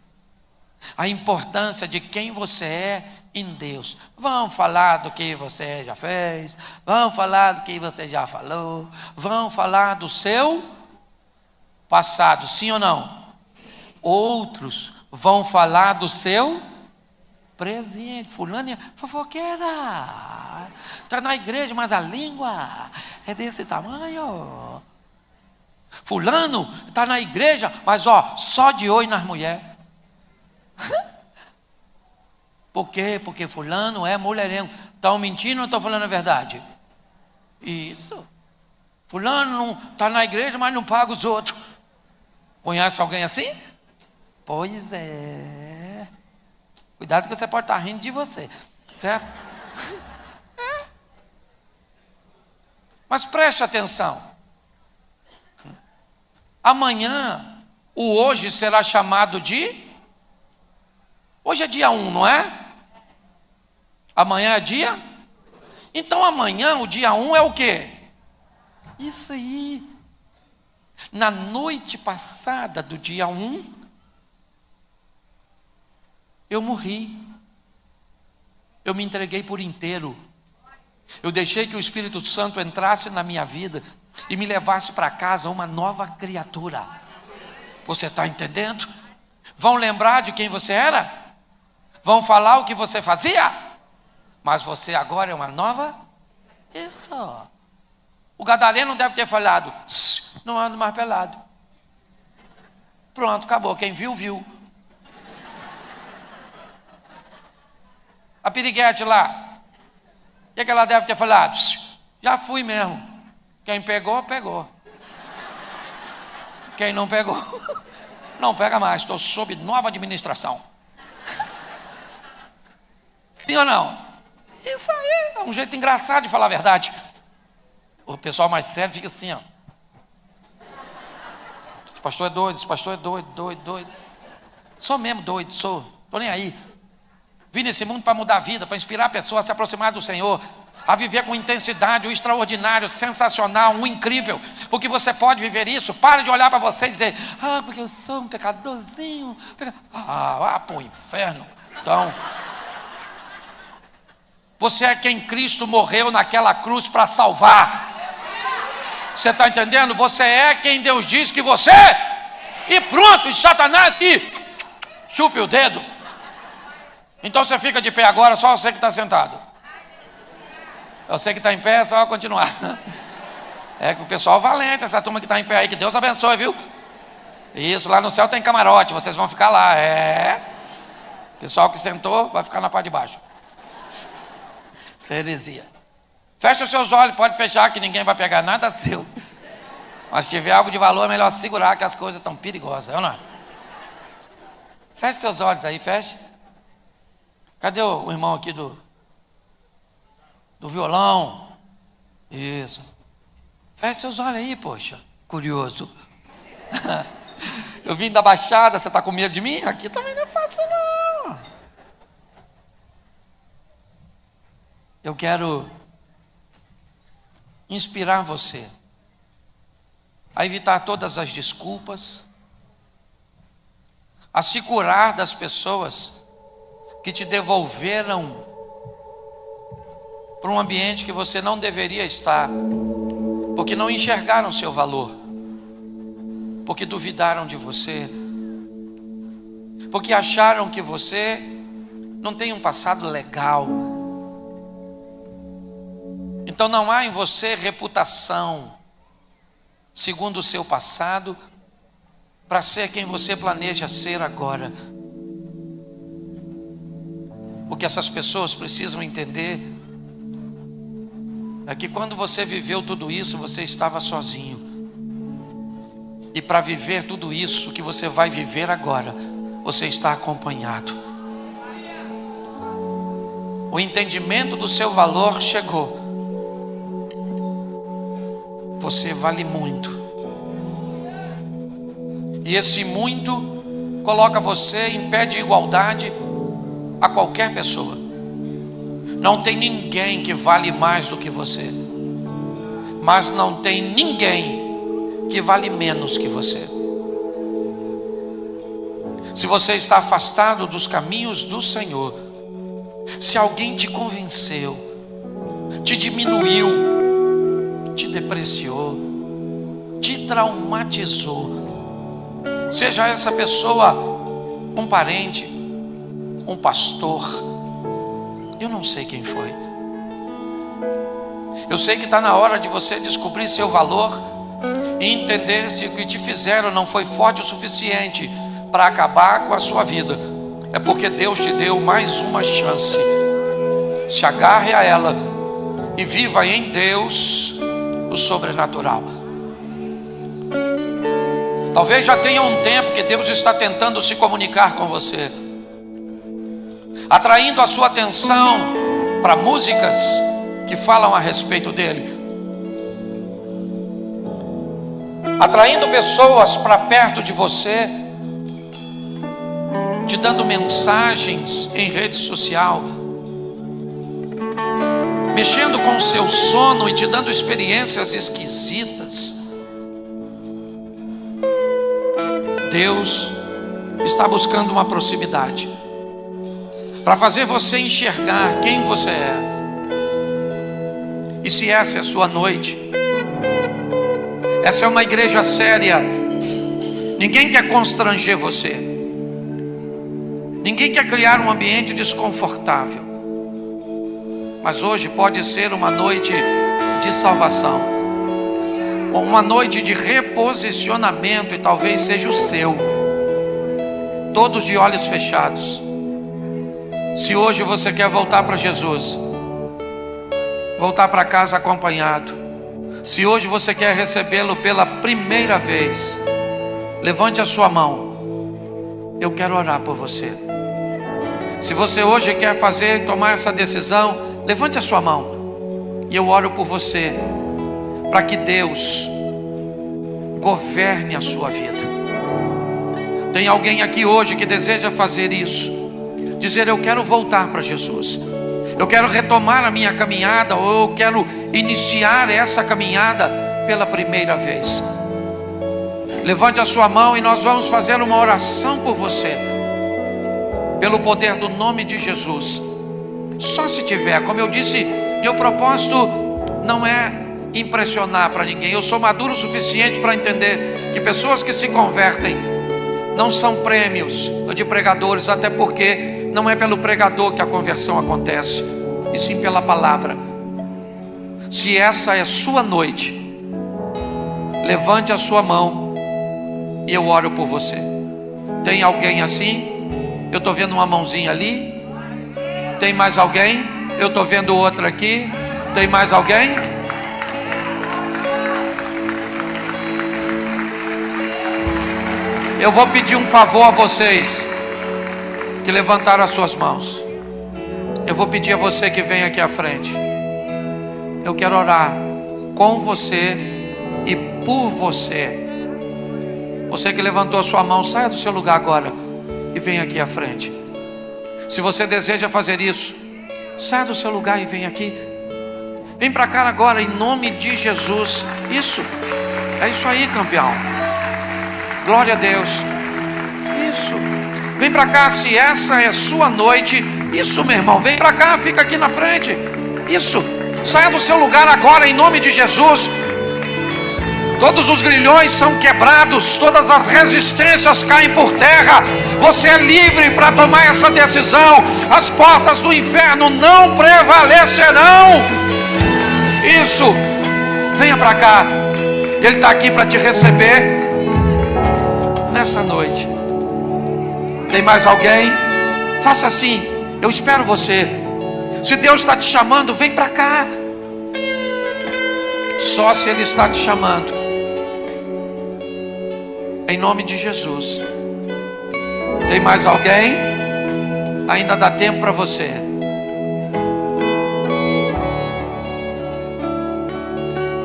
Speaker 3: A importância de quem você é em Deus. Vamos falar do que você já fez, vamos falar do que você já falou, vamos falar do seu passado, sim ou não? Outros vão falar do seu presente. Fulano é fofoqueira, está na igreja, mas a língua é desse tamanho. Fulano está na igreja, mas só de olho nas mulheres. Por quê? Porque fulano é mulherengo. Estão mentindo ou estão falando a verdade? Isso. Fulano não está na igreja, mas não paga os outros. Conhece alguém assim? Pois é. Cuidado que você pode estar rindo de você, certo? É. Mas preste atenção. Amanhã, o hoje será chamado de... Hoje é dia 1, não é? Amanhã é dia? Então amanhã, o dia 1 é o quê? Isso aí. Na noite passada do dia 1, eu morri. Eu me entreguei por inteiro. Eu deixei que o Espírito Santo entrasse na minha vida e me levasse para casa uma nova criatura. Você está entendendo? Vão lembrar de quem você era? Vão falar o que você fazia? Mas você agora é uma nova? Isso. O gadareno deve ter falado, não ando mais pelado. Pronto, acabou. Quem viu, viu. A piriguete lá, o que ela deve ter falado? Já fui mesmo. Quem pegou, pegou. Quem não pegou, não pega mais. Estou sob nova administração. Sim ou não? Isso aí é um jeito engraçado de falar a verdade. O pessoal mais sério fica assim, ó. Esse pastor é doido, esse pastor é doido. Sou mesmo doido, sou. Estou nem aí. Vim nesse mundo para mudar a vida, para inspirar a pessoa a se aproximar do Senhor, a viver com intensidade, o extraordinário, sensacional, o incrível. Porque você pode viver isso. Para de olhar para você e dizer, porque eu sou um pecadorzinho. Vá para o inferno. Então... Você é quem Cristo morreu naquela cruz para salvar. Você está entendendo? Você é quem Deus diz que você é. E pronto, e Satanás se chupe o dedo. Então você fica de pé agora, só você que está sentado. Você que está em pé, é só continuar. É que o pessoal valente, essa turma que está em pé aí, que Deus abençoe, viu? Isso, lá no céu tem camarote, vocês vão ficar lá. O pessoal que sentou vai ficar na parte de baixo. Isso é heresia. Fecha os seus olhos, pode fechar que ninguém vai pegar nada seu. Mas se tiver algo de valor, é melhor segurar que as coisas estão perigosas, não é? Feche seus olhos aí, feche. Cadê o irmão aqui do violão? Isso. Feche seus olhos aí, poxa. Curioso. Eu vim da Baixada, você está com medo de mim? Aqui também não é fácil não. Eu quero inspirar você a evitar todas as desculpas, a se curar das pessoas que te devolveram para um ambiente que você não deveria estar, porque não enxergaram seu valor, porque duvidaram de você, porque acharam que você não tem um passado legal. Então não há em você reputação, segundo o seu passado, para ser quem você planeja ser agora. O que essas pessoas precisam entender é que quando você viveu tudo isso, você estava sozinho. E para viver tudo isso que você vai viver agora, você está acompanhado. o entendimento do seu valor chegou. Você vale muito. E esse muito coloca você em pé de igualdade a qualquer pessoa. Não tem ninguém que vale mais do que você, mas não tem ninguém que vale menos que você. Se você está afastado dos caminhos do Senhor, se alguém te convenceu, te diminuiu, te depreciou, te traumatizou, seja essa pessoa um parente, um pastor, eu não sei quem foi. Eu sei que está na hora de você descobrir seu valor e entender se o que te fizeram não foi forte o suficiente para acabar com a sua vida. É porque Deus te deu mais uma chance. Se agarre a ela e viva em Deus o sobrenatural. Talvez já tenha um tempo que Deus está tentando se comunicar com você, atraindo a sua atenção para músicas que falam a respeito dele, atraindo pessoas para perto de você, te dando mensagens em rede social, mexendo com o seu sono e te dando experiências esquisitas. Deus está buscando uma proximidade para fazer você enxergar quem você é. E se essa é a sua noite, essa é uma igreja séria. Ninguém quer constranger você, ninguém quer criar um ambiente desconfortável. Mas hoje pode ser uma noite de salvação, uma noite de reposicionamento, e talvez seja o seu. Todos de olhos fechados. Se hoje você quer voltar para Jesus, voltar para casa acompanhado, se hoje você quer recebê-lo pela primeira vez, levante a sua mão. Eu quero orar por você. Se você hoje quer tomar essa decisão, levante a sua mão e eu oro por você, para que Deus governe a sua vida. Tem alguém aqui hoje que deseja fazer isso, dizer: eu quero voltar para Jesus, eu quero retomar a minha caminhada, ou eu quero iniciar essa caminhada pela primeira vez. Levante a sua mão e nós vamos fazer uma oração por você, pelo poder do nome de Jesus. Só se tiver, como eu disse, meu propósito não é impressionar para ninguém. Eu sou maduro o suficiente para entender que pessoas que se convertem não são prêmios de pregadores, até porque não é pelo pregador que a conversão acontece, e sim pela palavra. Se essa é sua noite, levante a sua mão e eu oro por você. Tem alguém assim? Eu estou vendo uma mãozinha ali. Tem mais alguém? Eu estou vendo outra aqui. Tem mais alguém? Eu vou pedir um favor a vocês que levantaram as suas mãos. Eu vou pedir a você que vem aqui à frente. Eu quero orar com você e por você. Você que levantou a sua mão, saia do seu lugar agora e vem aqui à frente. Se você deseja fazer isso, saia do seu lugar e vem aqui. Vem para cá agora, em nome de Jesus. Isso, é isso aí, campeão. Glória a Deus. Isso. Vem para cá, se essa é sua noite. Isso, meu irmão, vem para cá, fica aqui na frente. Isso. Saia do seu lugar agora, em nome de Jesus. Todos os grilhões são quebrados, todas as resistências caem por terra. Você é livre para tomar essa decisão. As portas do inferno não prevalecerão. Isso. Venha para cá. Ele está aqui para te receber nessa noite. Tem mais alguém? Faça assim. Eu espero você. Se Deus está te chamando, vem para cá. Só se Ele está te chamando. Em nome de Jesus. Tem mais alguém? Ainda dá tempo para você.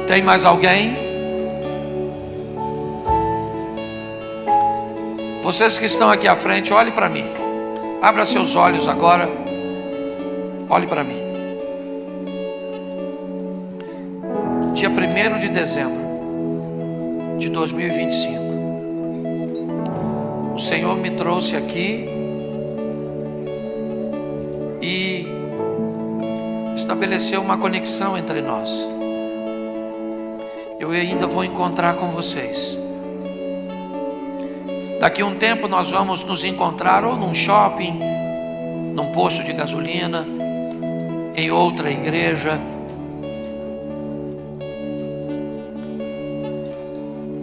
Speaker 3: Tem mais alguém? Vocês que estão aqui à frente, olhe para mim. Abra seus olhos agora. Olhe para mim. Dia 1º de dezembro de 2025. O Senhor me trouxe aqui e estabeleceu uma conexão entre nós. Eu ainda vou encontrar com vocês. Daqui a um tempo nós vamos nos encontrar ou num shopping, num posto de gasolina, em outra igreja.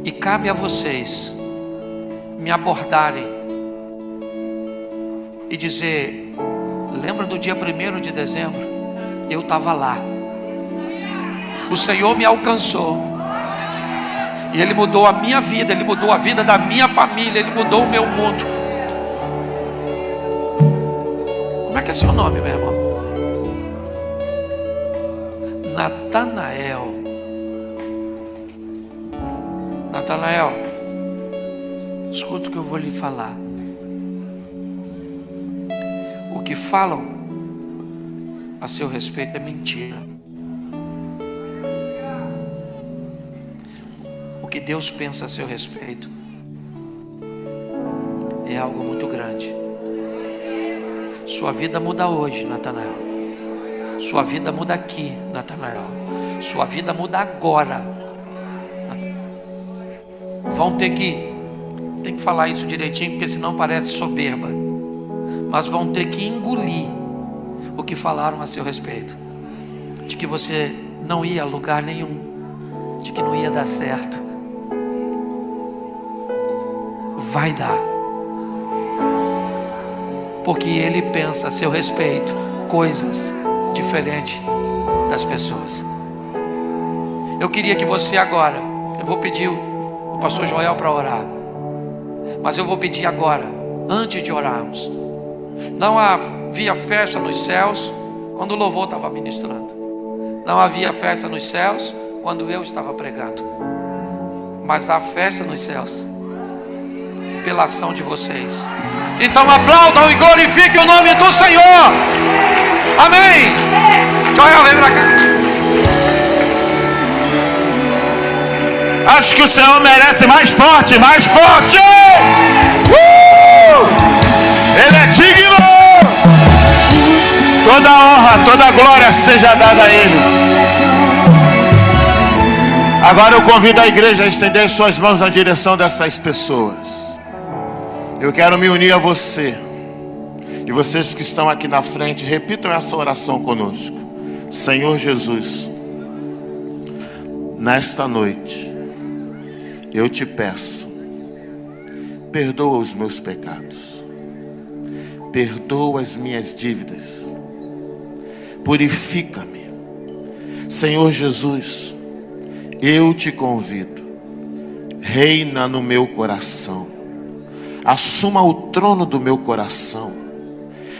Speaker 3: E cabe a vocês me abordarem e dizer: lembra do dia 1º de dezembro? Eu estava lá. O Senhor me alcançou. E Ele mudou a minha vida, Ele mudou a vida da minha família, Ele mudou o meu mundo. Como é que é seu nome, meu irmão? Natanael. Natanael, escuta o que eu vou lhe falar. O que falam a seu respeito é mentira. O que Deus pensa a seu respeito é algo muito grande. Sua vida muda hoje, Natanael. Sua vida muda aqui, Natanael. Sua vida muda agora. Tem que falar isso direitinho, porque senão parece soberba. Mas vão ter que engolir o que falaram a seu respeito. De que você não ia a lugar nenhum. De que não ia dar certo. Vai dar. Porque Ele pensa a seu respeito coisas diferentes das pessoas. Eu queria que você agora, eu vou pedir o pastor Joel para orar, mas eu vou pedir agora, antes de orarmos. Não havia festa nos céus quando o louvor estava ministrando. Não havia festa nos céus quando eu estava pregando. Mas há festa nos céus pela ação de vocês. Então aplaudam e glorifiquem o nome do Senhor. Amém. Joel, vem para cá.
Speaker 2: Acho que o Senhor merece mais forte, mais forte. Ele é digno. Toda honra, toda glória seja dada a Ele. Agora eu convido a igreja a estender suas mãos na direção dessas pessoas. Eu quero me unir a você. E vocês que estão aqui na frente, repitam essa oração conosco. Senhor Jesus, nesta noite, eu te peço, perdoa os meus pecados, perdoa as minhas dívidas, purifica-me. Senhor Jesus, eu te convido, reina no meu coração, assuma o trono do meu coração.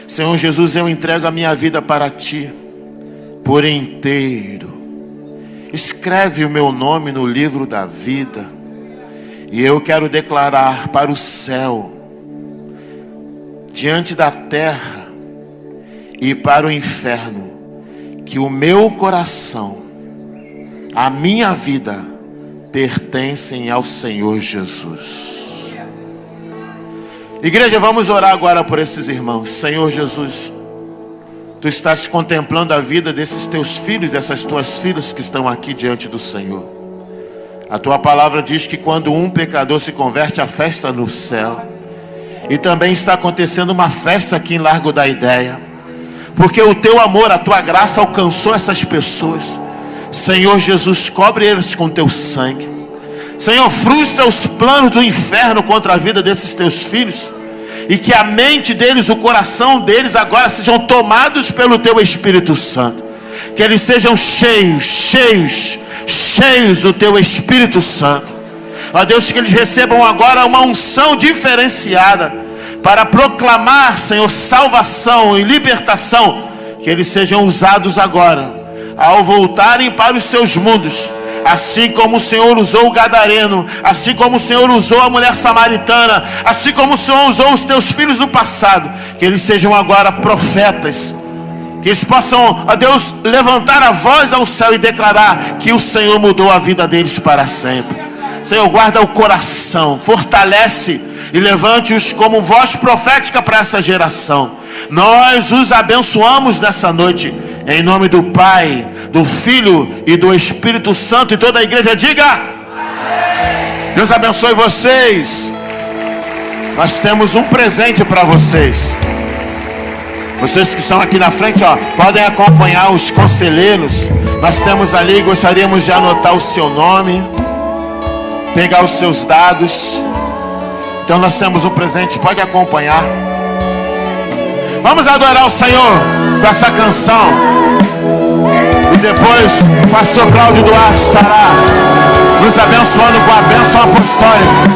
Speaker 2: Senhor Jesus, eu entrego a minha vida para ti, por inteiro. Escreve o meu nome no livro da vida. E eu quero declarar para o céu, diante da terra e para o inferno, que o meu coração, a minha vida, pertencem ao Senhor Jesus. Igreja, vamos orar agora por esses irmãos. Senhor Jesus, Tu estás contemplando a vida desses Teus filhos, dessas Tuas filhas que estão aqui diante do Senhor. A Tua palavra diz que quando um pecador se converte, há festa no céu. E também está acontecendo uma festa aqui em Largo da Ideia, porque o Teu amor, a Tua graça alcançou essas pessoas. Senhor Jesus, cobre eles com Teu sangue. Senhor, frustra os planos do inferno contra a vida desses Teus filhos, e que a mente deles, o coração deles agora sejam tomados pelo Teu Espírito Santo. Que eles sejam cheios do Teu Espírito Santo. Ó Deus, que eles recebam agora uma unção diferenciada para proclamar, Senhor, salvação e libertação. Que eles sejam usados agora, ao voltarem para os seus mundos, assim como o Senhor usou o gadareno, assim como o Senhor usou a mulher samaritana, assim como o Senhor usou os teus filhos no passado, que eles sejam agora profetas, que eles possam, ó Deus, levantar a voz ao céu e declarar que o Senhor mudou a vida deles para sempre. Senhor, guarda o coração, fortalece e levante-os como voz profética para essa geração. Nós os abençoamos nessa noite, em nome do Pai, do Filho e do Espírito Santo. E toda a igreja diga: Deus abençoe vocês. Nós temos um presente para vocês. Vocês que estão aqui na frente, ó, podem acompanhar os conselheiros. Nós temos ali, gostaríamos de anotar o seu nome, pegar os seus dados. Então nós temos um presente, pode acompanhar. Vamos adorar o Senhor com essa canção. E depois o pastor Cláudio Duarte estará nos abençoando com a bênção apostólica.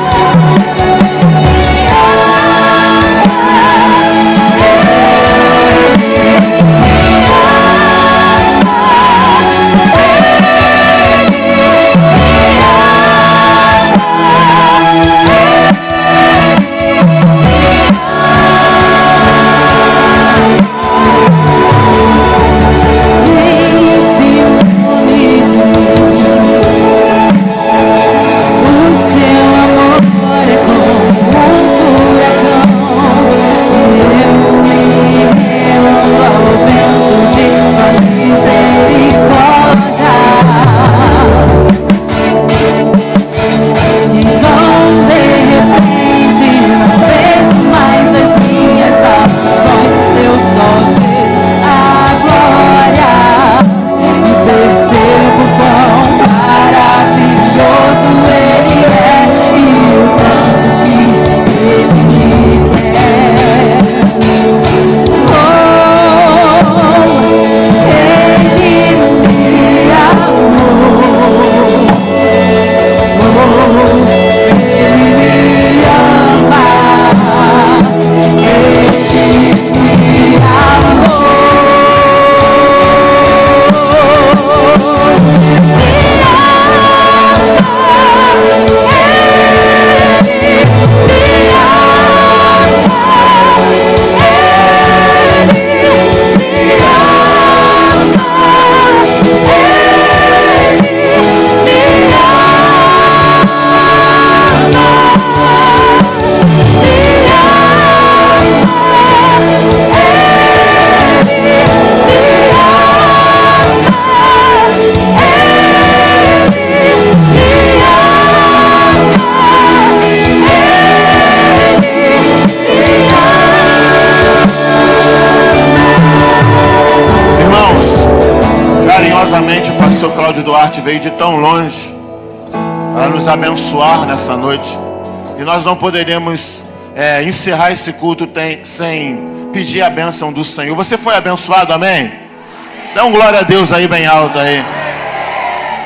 Speaker 2: O pastor Cláudio Duarte veio de tão longe para nos abençoar nessa noite, e nós não poderíamos encerrar esse culto sem pedir a bênção do Senhor. Você foi abençoado, amém? Dá um glória a Deus aí bem alto aí.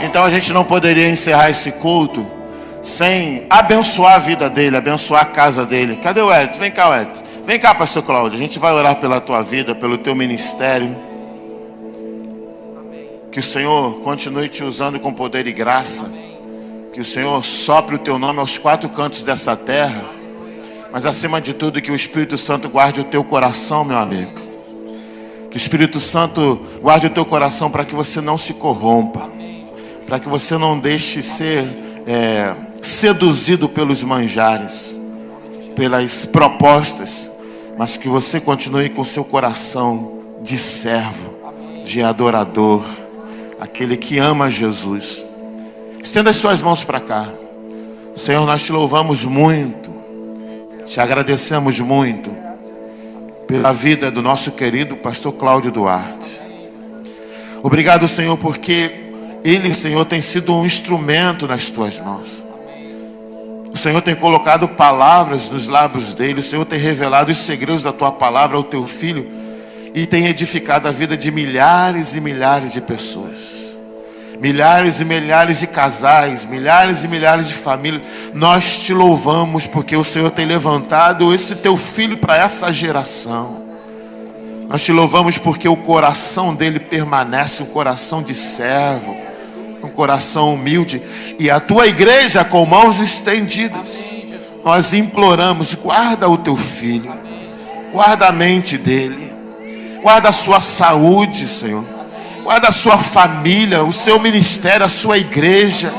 Speaker 2: Então a gente não poderia encerrar esse culto sem abençoar a vida dele, abençoar a casa dele. Cadê o Edson? Vem cá, Edson. Vem cá, pastor Cláudio, a gente vai orar pela tua vida, pelo teu ministério. Que o Senhor continue te usando com poder e graça. Que o Senhor sopre o teu nome aos quatro cantos dessa terra. Mas acima de tudo, que o Espírito Santo guarde o teu coração, meu amigo. Que o Espírito Santo guarde o teu coração para que você não se corrompa. Para que você não deixe ser seduzido pelos manjares, pelas propostas. Mas que você continue com seu coração de servo, de adorador, aquele que ama Jesus. Estenda as suas mãos para cá. Senhor, nós te louvamos muito, te agradecemos muito pela vida do nosso querido pastor Cláudio Duarte. Obrigado, Senhor, porque ele, Senhor, tem sido um instrumento nas tuas mãos. O Senhor tem colocado palavras nos lábios dele. O Senhor tem revelado os segredos da tua palavra ao teu filho e tem edificado a vida de milhares e milhares de pessoas. Milhares e milhares de casais, milhares e milhares de famílias. Nós te louvamos porque o Senhor tem levantado esse teu filho para essa geração. Nós te louvamos porque o coração dele permanece um coração de servo, um coração humilde, e a tua igreja com mãos estendidas. Nós imploramos, guarda o teu filho, guarda a mente dele, guarda a sua saúde, Senhor, guarda a sua família, o seu ministério, a sua igreja.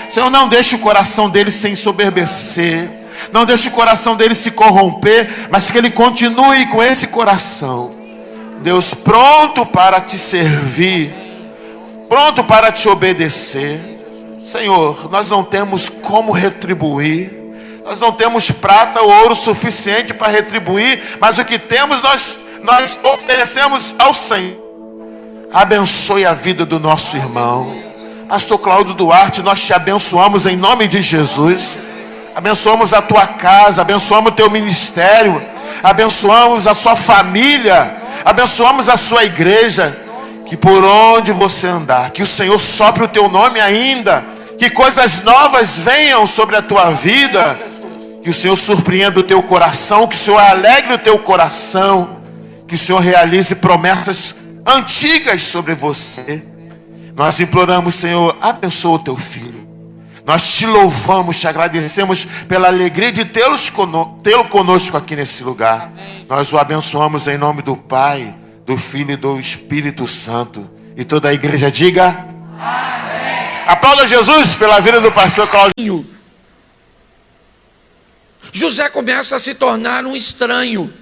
Speaker 2: Senhor, não deixe o coração dele se ensoberbecer, não deixe o coração dele se corromper, mas que ele continue com esse coração, Deus, pronto para te servir, pronto para te obedecer. Senhor, nós não temos como retribuir, nós não temos prata ou ouro suficiente para retribuir, mas o que temos nós oferecemos ao Senhor. Abençoe a vida do nosso irmão Pastor Cláudio Duarte, nós te abençoamos em nome de Jesus. Abençoamos a tua casa, abençoamos o teu ministério, abençoamos a sua família, abençoamos a sua igreja. Que por onde você andar, que o Senhor sopre o teu nome ainda, que coisas novas venham sobre a tua vida, que o Senhor surpreenda o teu coração, que o Senhor alegre o teu coração, que o Senhor realize promessas antigas sobre você. Nós imploramos, Senhor, abençoa o teu filho. Nós te louvamos, te agradecemos pela alegria de tê-lo conosco aqui nesse lugar. Nós o abençoamos em nome do Pai, do Filho e do Espírito Santo. E toda a igreja diga amém. Aplauda Jesus pela vida do pastor Cláudio.
Speaker 3: José começa a se tornar um estranho.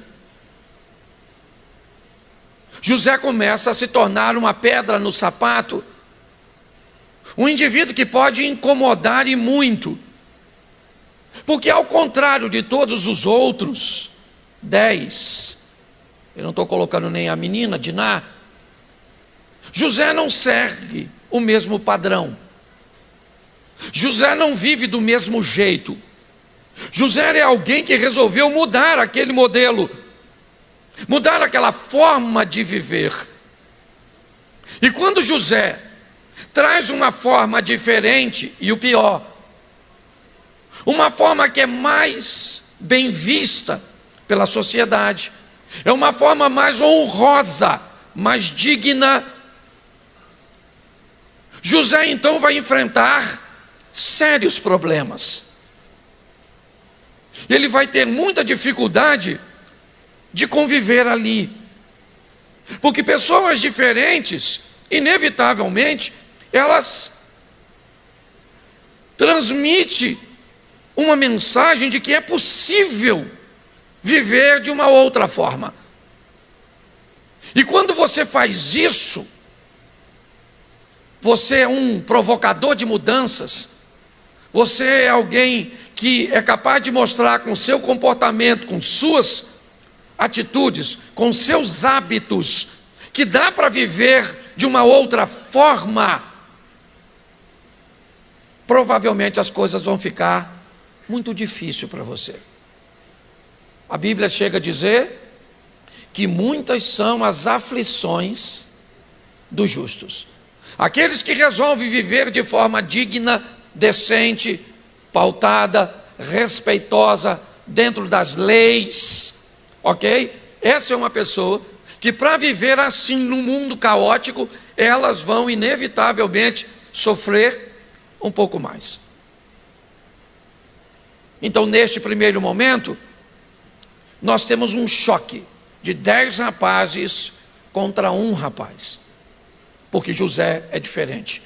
Speaker 3: José começa a se tornar uma pedra no sapato. Um indivíduo que pode incomodar e muito. Porque ao contrário de todos os outros 10, eu não estou colocando nem a menina, Diná, José não segue o mesmo padrão. José não vive do mesmo jeito. José é alguém que resolveu mudar aquele modelo, mudar aquela forma de viver. E quando José traz uma forma diferente, e o pior, uma forma que é mais bem vista pela sociedade, é uma forma mais honrosa, mais digna, José então vai enfrentar sérios problemas. Ele vai ter muita dificuldade de conviver ali, porque pessoas diferentes, inevitavelmente, elas transmitem uma mensagem de que é possível viver de uma outra forma. E quando você faz isso, você é um provocador de mudanças, você é alguém que é capaz de mostrar com seu comportamento, com suas atitudes, com seus hábitos, que dá para viver de uma outra forma. Provavelmente as coisas vão ficar muito difíceis para você. A Bíblia chega a dizer que muitas são as aflições dos justos. Aqueles que resolvem viver de forma digna, decente, pautada, respeitosa, dentro das leis, ok? Essa é uma pessoa que, para viver assim num mundo caótico, elas vão inevitavelmente sofrer um pouco mais. Então, neste primeiro momento, nós temos um choque de 10 rapazes contra um rapaz, porque José é diferente.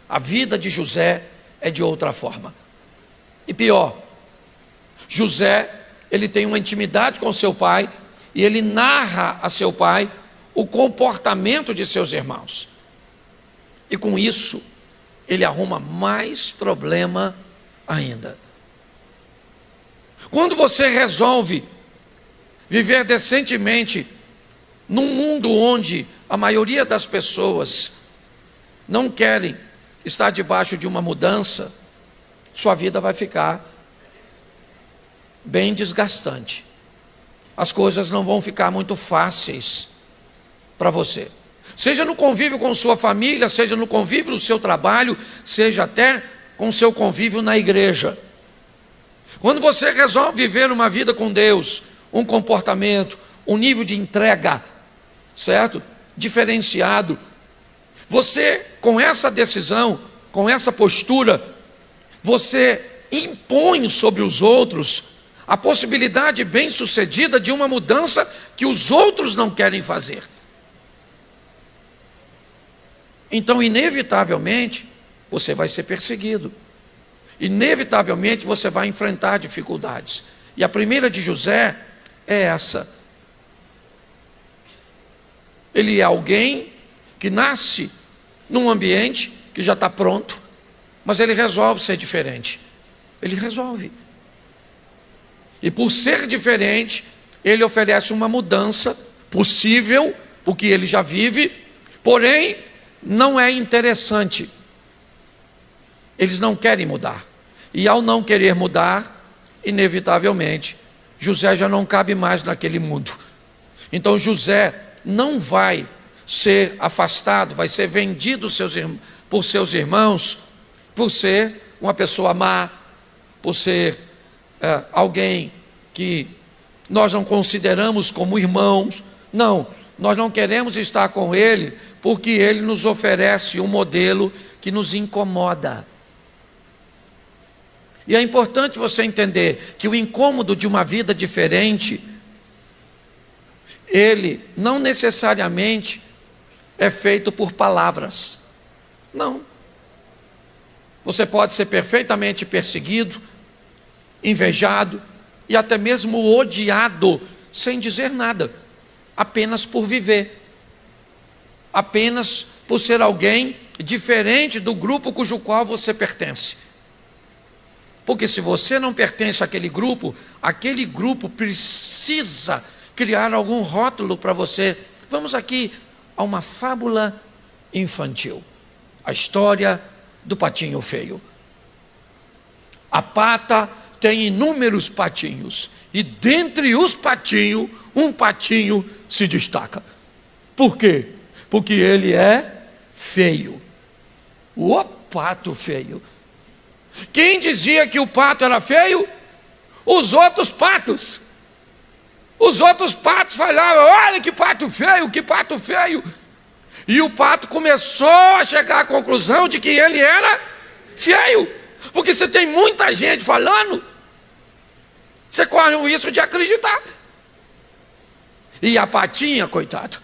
Speaker 3: A vida de José é de outra forma. E pior, José, ele tem uma intimidade com seu pai, e ele narra a seu pai o comportamento de seus irmãos. E com isso, ele arruma mais problema ainda. Quando você resolve viver decentemente num mundo onde a maioria das pessoas não querem estar debaixo de uma mudança, sua vida vai ficar bem desgastante. As coisas não vão ficar muito fáceis para você. Seja no convívio com sua família, seja no convívio do seu trabalho, seja até com seu convívio na igreja. Quando você resolve viver uma vida com Deus, um comportamento, um nível de entrega, certo? Diferenciado, você, com essa decisão, com essa postura, você impõe sobre os outros a possibilidade bem-sucedida de uma mudança que os outros não querem fazer. Então, inevitavelmente, você vai ser perseguido. Inevitavelmente, você vai enfrentar dificuldades. E a primeira de José é essa. Ele é alguém que nasce num ambiente que já está pronto, mas ele resolve ser diferente. Ele resolve. E por ser diferente, ele oferece uma mudança possível, porque ele já vive, porém, não é interessante. Eles não querem mudar. E ao não querer mudar, inevitavelmente, José já não cabe mais naquele mundo. Então José não vai ser afastado, vai ser vendido por seus irmãos, por ser uma pessoa má, por ser alguém que nós não consideramos como irmãos. Não, nós não queremos estar com ele, porque ele nos oferece um modelo que nos incomoda. E é importante você entender que o incômodo de uma vida diferente, ele não necessariamente é feito por palavras. Não. Você pode ser perfeitamente perseguido, invejado e até mesmo odiado, sem dizer nada, apenas por viver, apenas por ser alguém diferente do grupo cujo qual você pertence. Porque se você não pertence àquele grupo precisa criar algum rótulo para você. Vamos aqui a uma fábula infantil, a história do patinho feio. A pata tem inúmeros patinhos, e dentre os patinhos, um patinho se destaca. Por quê? Porque ele é feio. O pato feio. Quem dizia que o pato era feio? Os outros patos. Os outros patos falavam: olha que pato feio, que pato feio. E o pato começou a chegar à conclusão de que ele era feio. Porque você tem muita gente falando, você corre o risco de acreditar. E a patinha, coitada,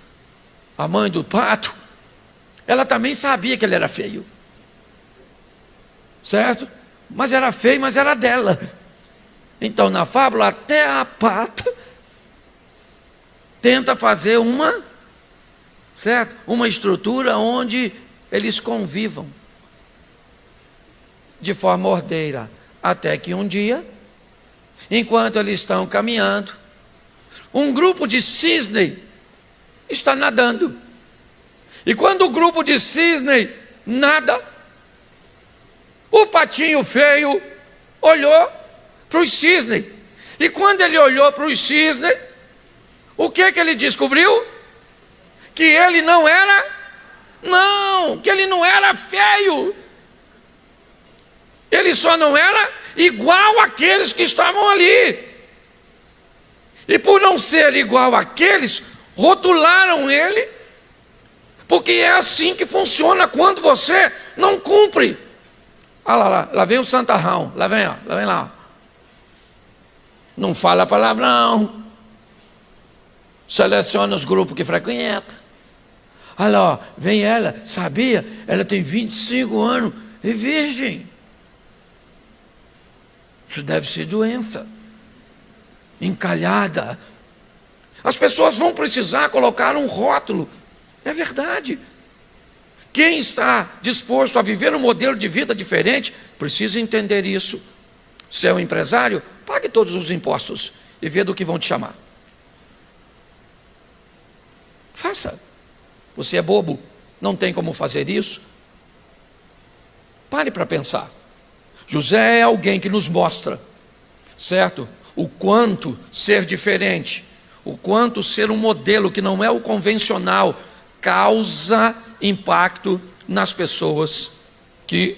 Speaker 3: a mãe do pato, ela também sabia que ele era feio. Certo? Mas era feio, mas era dela. Então, na fábula, até a pata tenta fazer uma estrutura onde eles convivam de forma ordeira, até que um dia, enquanto eles estão caminhando, um grupo de cisne está nadando. E quando o grupo de cisne nada, o patinho feio olhou para os cisnes. E quando ele olhou para os cisnes, o que ele descobriu? Que ele não era feio. Ele só não era igual àqueles que estavam ali. E por não ser igual àqueles, rotularam ele, porque é assim que funciona quando você não cumpre. Olha lá vem o santarrão, lá vem lá. Não fala palavrão, seleciona os grupos que frequenta. Olha lá, vem ela, sabia? Ela tem 25 anos e virgem. Isso deve ser doença, encalhada. As pessoas vão precisar colocar um rótulo, é verdade. Quem está disposto a viver um modelo de vida diferente, precisa entender isso. Se é um empresário, pague todos os impostos e vê do que vão te chamar. Faça. Você é bobo, não tem como fazer isso. Pare para pensar. José é alguém que nos mostra, certo? O quanto ser diferente, o quanto ser um modelo que não é o convencional, causa impacto nas pessoas que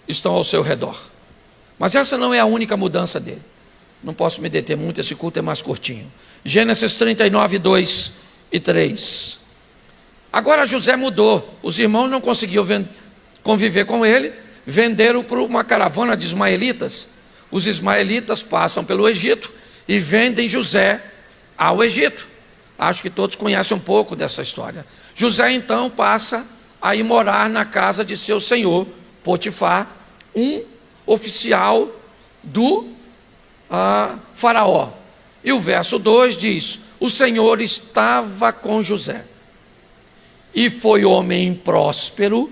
Speaker 3: estão ao seu redor. Mas essa não é a única mudança dele. Não posso me deter muito, esse culto é mais curtinho. Gênesis 39, 2 e 3. Agora José mudou. Os irmãos não conseguiam conviver com ele, venderam para uma caravana de ismaelitas. Os ismaelitas passam pelo Egito e vendem José ao Egito. Acho que todos conhecem um pouco dessa história. José então passa a ir morar na casa de seu senhor, Potifar, um oficial do faraó. E o verso 2 diz: o Senhor estava com José, e foi homem próspero,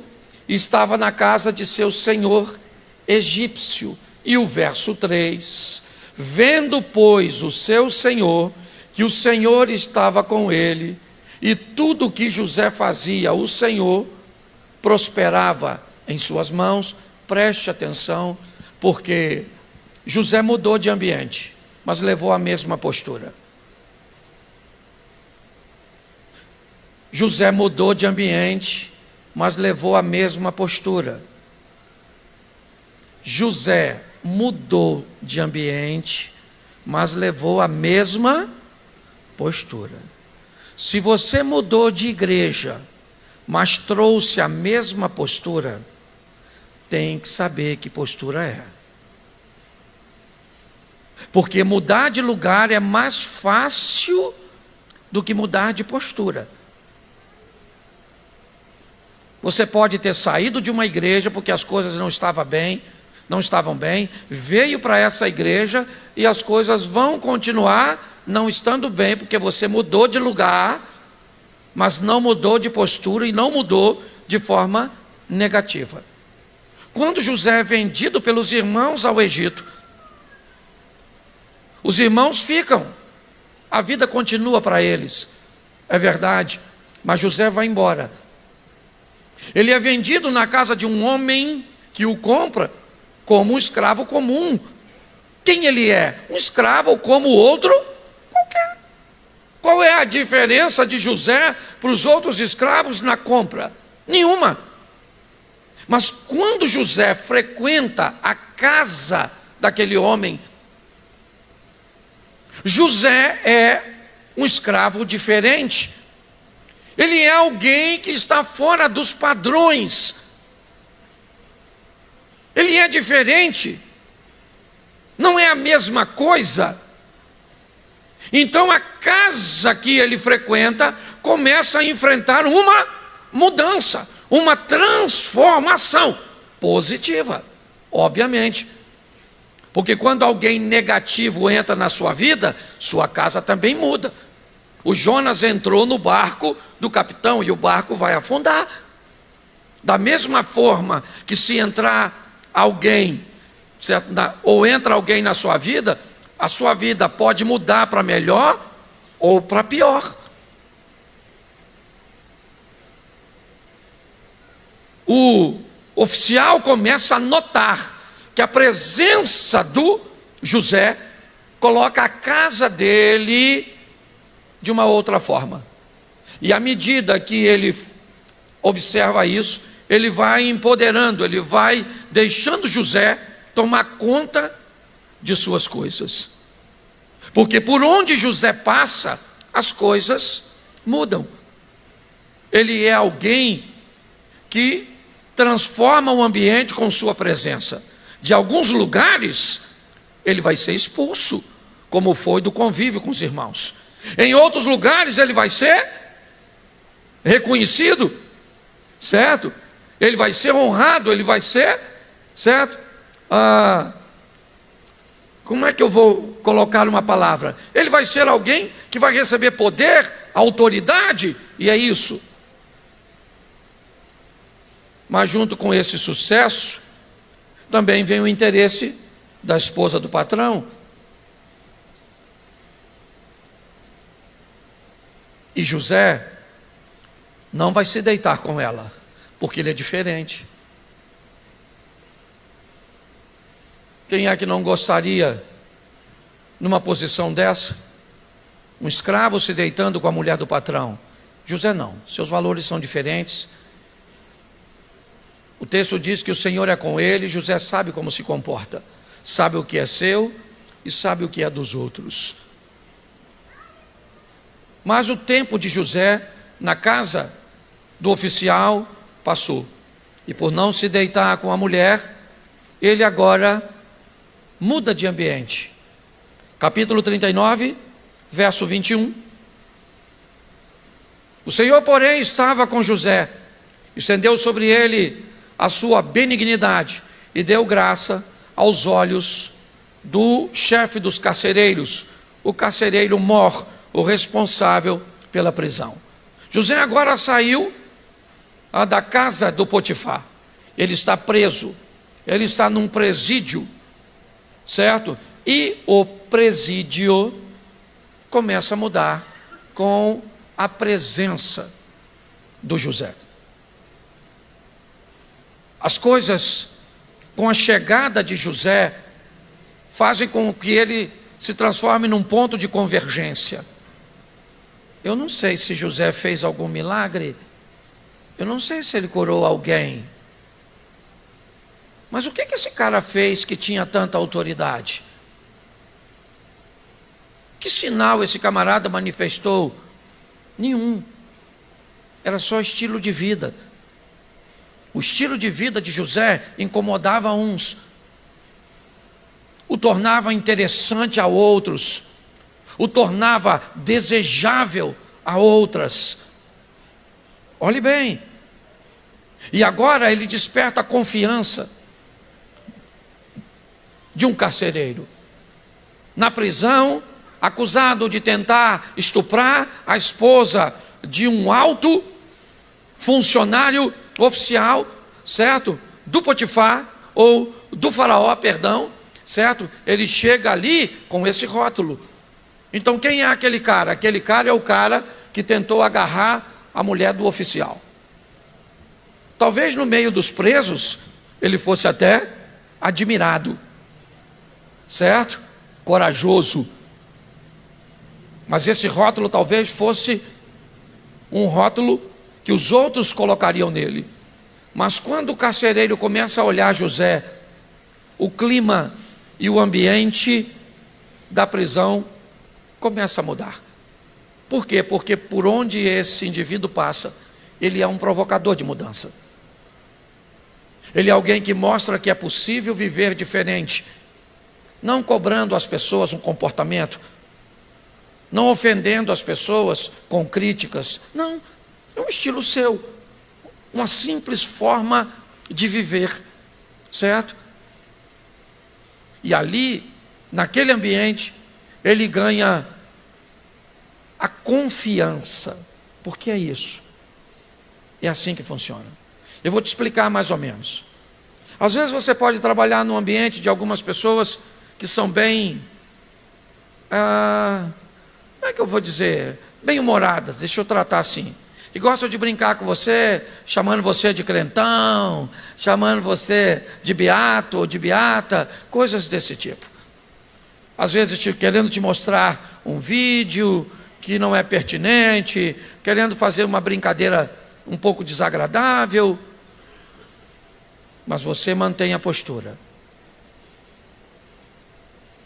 Speaker 3: estava na casa de seu senhor egípcio. E o verso 3: vendo, pois, o seu senhor, que o Senhor estava com ele, e tudo o que José fazia, o Senhor prosperava em suas mãos. Preste atenção, porque José mudou de ambiente, mas levou a mesma postura. José mudou de ambiente, mas levou a mesma postura. José mudou de ambiente, mas levou a mesma postura. Se você mudou de igreja, mas trouxe a mesma postura, tem que saber que postura é. Porque mudar de lugar é mais fácil do que mudar de postura. Você pode ter saído de uma igreja porque as coisas não estavam bem, veio para essa igreja e as coisas vão continuar não estando bem, porque você mudou de lugar, mas não mudou de postura e não mudou de forma negativa. Quando José é vendido pelos irmãos ao Egito, os irmãos ficam, a vida continua para eles, é verdade, mas José vai embora. Ele é vendido na casa de um homem que o compra como um escravo comum. Quem ele é? Um escravo como outro qualquer. Qual é a diferença de José para os outros escravos na compra? Nenhuma. Mas quando José frequenta a casa daquele homem, José é um escravo diferente. Ele é alguém que está fora dos padrões. Ele é diferente. Não é a mesma coisa. Então a casa que ele frequenta começa a enfrentar uma mudança, uma transformação positiva, obviamente. Porque quando alguém negativo entra na sua vida, sua casa também muda. O Jonas entrou no barco do capitão e o barco vai afundar. Da mesma forma que se entrar alguém, certo? Ou entra alguém na sua vida, a sua vida pode mudar para melhor ou para pior. O oficial começa a notar que a presença do José coloca a casa dele de uma outra forma. E à medida que ele observa isso, ele vai empoderando, ele vai deixando José tomar conta de suas coisas. Porque por onde José passa, as coisas mudam. Ele é alguém que transforma o ambiente com sua presença. De alguns lugares, ele vai ser expulso, como foi do convívio com os irmãos. Em outros lugares ele vai ser reconhecido, certo? Ele vai ser honrado, ele vai ser, certo? Como é que eu vou colocar uma palavra? Ele vai ser alguém que vai receber poder, autoridade, e é isso. Mas junto com esse sucesso, também vem o interesse da esposa do patrão. E José não vai se deitar com ela, porque ele é diferente. Quem é que não gostaria, numa posição dessa, um escravo se deitando com a mulher do patrão? José não, seus valores são diferentes. O texto diz que o Senhor é com ele, José sabe como se comporta, sabe o que é seu e sabe o que é dos outros. Mas o tempo de José na casa do oficial passou. E por não se deitar com a mulher, ele agora muda de ambiente. Capítulo 39, verso 21. O Senhor, porém, estava com José, estendeu sobre ele a sua benignidade e deu graça aos olhos do chefe dos carcereiros, o carcereiro Mor, o responsável pela prisão. José agora saiu da casa do Potifar. Ele está preso, ele está num presídio, certo? E o presídio começa a mudar com a presença do José. As coisas, com a chegada de José, fazem com que ele se transforme num ponto de convergência. Eu não sei se José fez algum milagre, eu não sei se ele curou alguém, mas o que esse cara fez que tinha tanta autoridade? Que sinal esse camarada manifestou? Nenhum. Era só estilo de vida. O estilo de vida de José incomodava uns, o tornava interessante a outros, o tornava desejável a outras. Olhe bem. E agora ele desperta a confiança de um carcereiro. Na prisão, acusado de tentar estuprar a esposa de um alto funcionário oficial, certo? Do Potifar, ou do faraó, perdão, certo? Ele chega ali com esse rótulo. Então quem é aquele cara? Aquele cara é o cara que tentou agarrar a mulher do oficial. Talvez no meio dos presos ele fosse até admirado, certo? Corajoso. Mas esse rótulo talvez fosse um rótulo que os outros colocariam nele. Mas quando o carcereiro começa a olhar José, o clima e o ambiente da prisão começa a mudar. Por quê? Porque por onde esse indivíduo passa, ele é um provocador de mudança. Ele é alguém que mostra que é possível viver diferente, não cobrando às pessoas um comportamento, não ofendendo as pessoas com críticas. Não, é um estilo seu, uma simples forma de viver, certo? E ali, naquele ambiente, ele ganha a confiança. Porque é isso. É assim que funciona. Eu vou te explicar mais ou menos. Às vezes você pode trabalhar num ambiente de algumas pessoas que são bem... como é que eu vou dizer? Bem-humoradas, deixa eu tratar assim. E gostam de brincar com você, chamando você de crentão, chamando você de beato ou de beata, coisas desse tipo. Às vezes querendo te mostrar um vídeo que não é pertinente, querendo fazer uma brincadeira um pouco desagradável, mas você mantém a postura.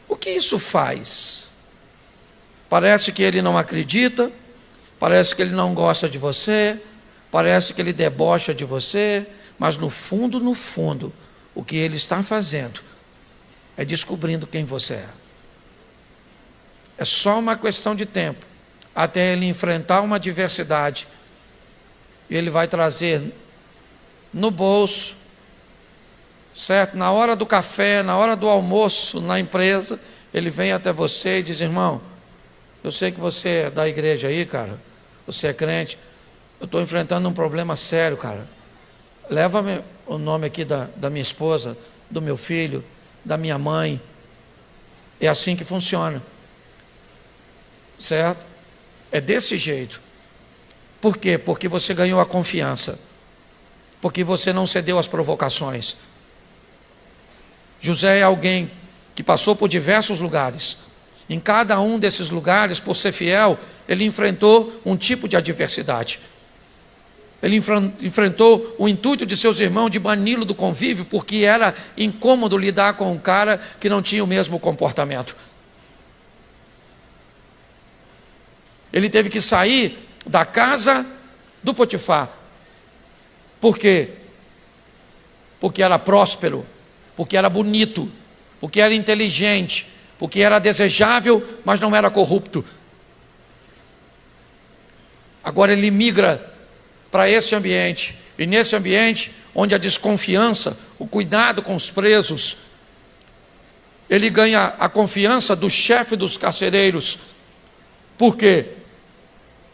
Speaker 3: O que isso faz? Parece que ele não acredita, parece que ele não gosta de você, parece que ele debocha de você, mas no fundo, o que ele está fazendo é descobrindo quem você é. É só uma questão de tempo até ele enfrentar uma adversidade. Ele vai trazer no bolso, certo? Na hora do café, na hora do almoço, na empresa, ele vem até você e diz: irmão, eu sei que você é da igreja aí, cara, você é crente, eu estou enfrentando um problema sério, cara. Leva o nome aqui da minha esposa, do meu filho, da minha mãe. É assim que funciona, certo? É desse jeito. Por quê? Porque você ganhou a confiança, porque você não cedeu às provocações. José é alguém que passou por diversos lugares. Em cada um desses lugares, por ser fiel, ele enfrentou um tipo de adversidade. Ele enfrentou o intuito de seus irmãos de bani-lo do convívio, porque era incômodo lidar com um cara que não tinha o mesmo comportamento. Ele teve que sair da casa do Potifar. Por quê? porque era próspero, porque era bonito, porque era inteligente, porque era desejável, mas não era corrupto. Agora ele migra para esse ambiente, e nesse ambiente, onde a desconfiança, o cuidado com os presos, ele ganha a confiança do chefe dos carcereiros. Por quê?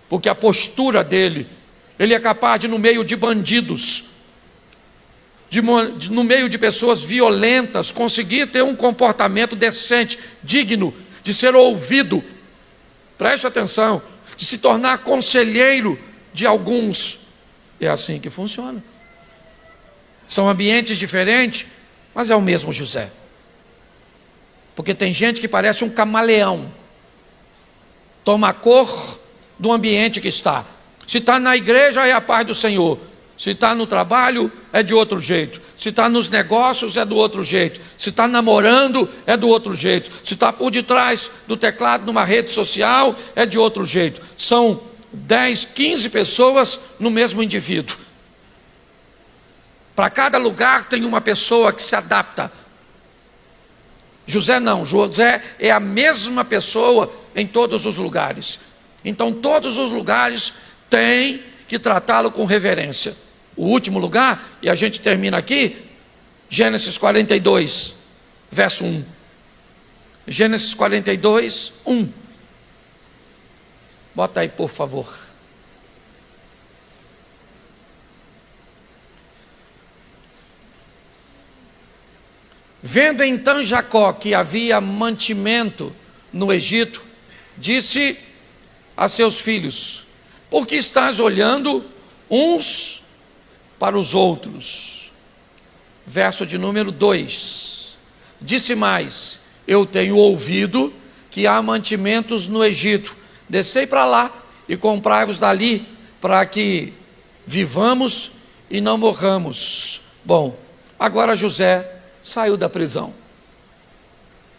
Speaker 3: Porque a postura dele, ele é capaz de, no meio de bandidos, no meio de pessoas violentas, conseguir ter um comportamento decente, digno, de ser ouvido. Preste atenção, de se tornar conselheiro de alguns. É assim que funciona. São ambientes diferentes, mas é o mesmo José. Porque tem gente que parece um camaleão, toma a cor do ambiente que está. Se está na igreja é a paz do Senhor, se está no trabalho é de outro jeito, se está nos negócios é do outro jeito, se está namorando é do outro jeito, se está por detrás do teclado numa rede social é de outro jeito. São 10, 15 pessoas no mesmo indivíduo. Para cada lugar tem uma pessoa que se adapta. José não, José é a mesma pessoa em todos os lugares. Então todos os lugares têm que tratá-lo com reverência. O último lugar, e a gente termina aqui, Gênesis 42, verso 1. Gênesis 42, 1. Bota aí, por favor. Vendo então Jacó que havia mantimento no Egito, disse a seus filhos: por que estás olhando uns para os outros? Verso de número 2. Disse mais: eu tenho ouvido que há mantimentos no Egito. Descei para lá e comprai-vos dali, para que vivamos e não morramos. Bom, agora José saiu da prisão.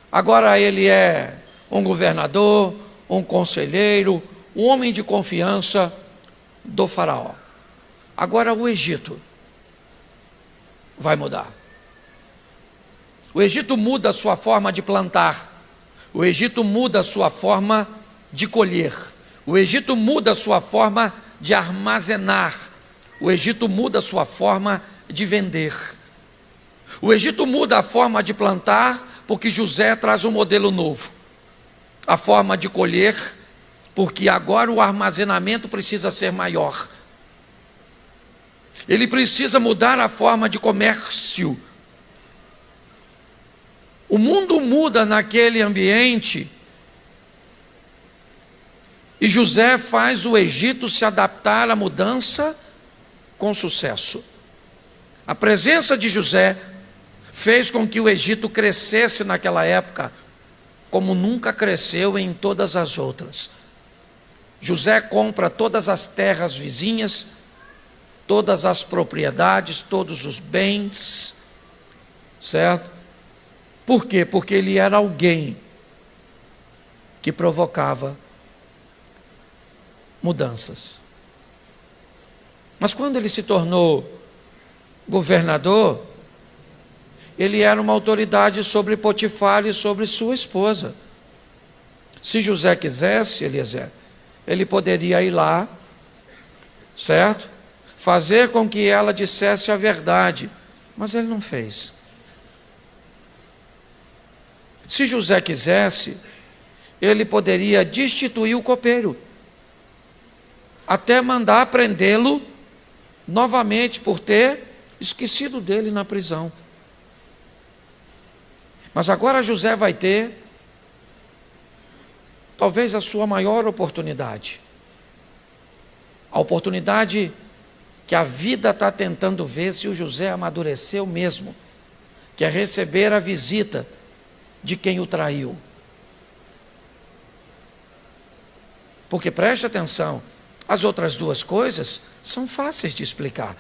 Speaker 3: Agora ele é um governador, um conselheiro, um homem de confiança do faraó. Agora o Egito vai mudar. O Egito muda a sua forma de plantar. O Egito muda a sua forma de colher. O Egito muda a sua forma de armazenar. O Egito muda a sua forma de vender. O Egito muda a forma de plantar, porque José traz um modelo novo. A forma de colher, porque agora o armazenamento precisa ser maior. Ele precisa mudar a forma de comércio. O mundo muda naquele ambiente, e José faz o Egito se adaptar à mudança com sucesso. A presença de José fez com que o Egito crescesse naquela época, como nunca cresceu em todas as outras. José compra todas as terras vizinhas, todas as propriedades, todos os bens, certo? Por quê? Porque ele era alguém que provocava mudanças. Mas quando ele se tornou governador, ele era uma autoridade sobre Potifar e sobre sua esposa. Se José quisesse, Eliezer, ele poderia ir lá, certo? Fazer com que ela dissesse a verdade, mas ele não fez. Se José quisesse, ele poderia destituir o copeiro, até mandar prendê-lo novamente por ter esquecido dele na prisão. Mas agora José vai ter talvez a sua maior oportunidade. A oportunidade que a vida está tentando ver se o José amadureceu mesmo, que é receber a visita de quem o traiu. Porque preste atenção, as outras duas coisas são fáceis de explicar.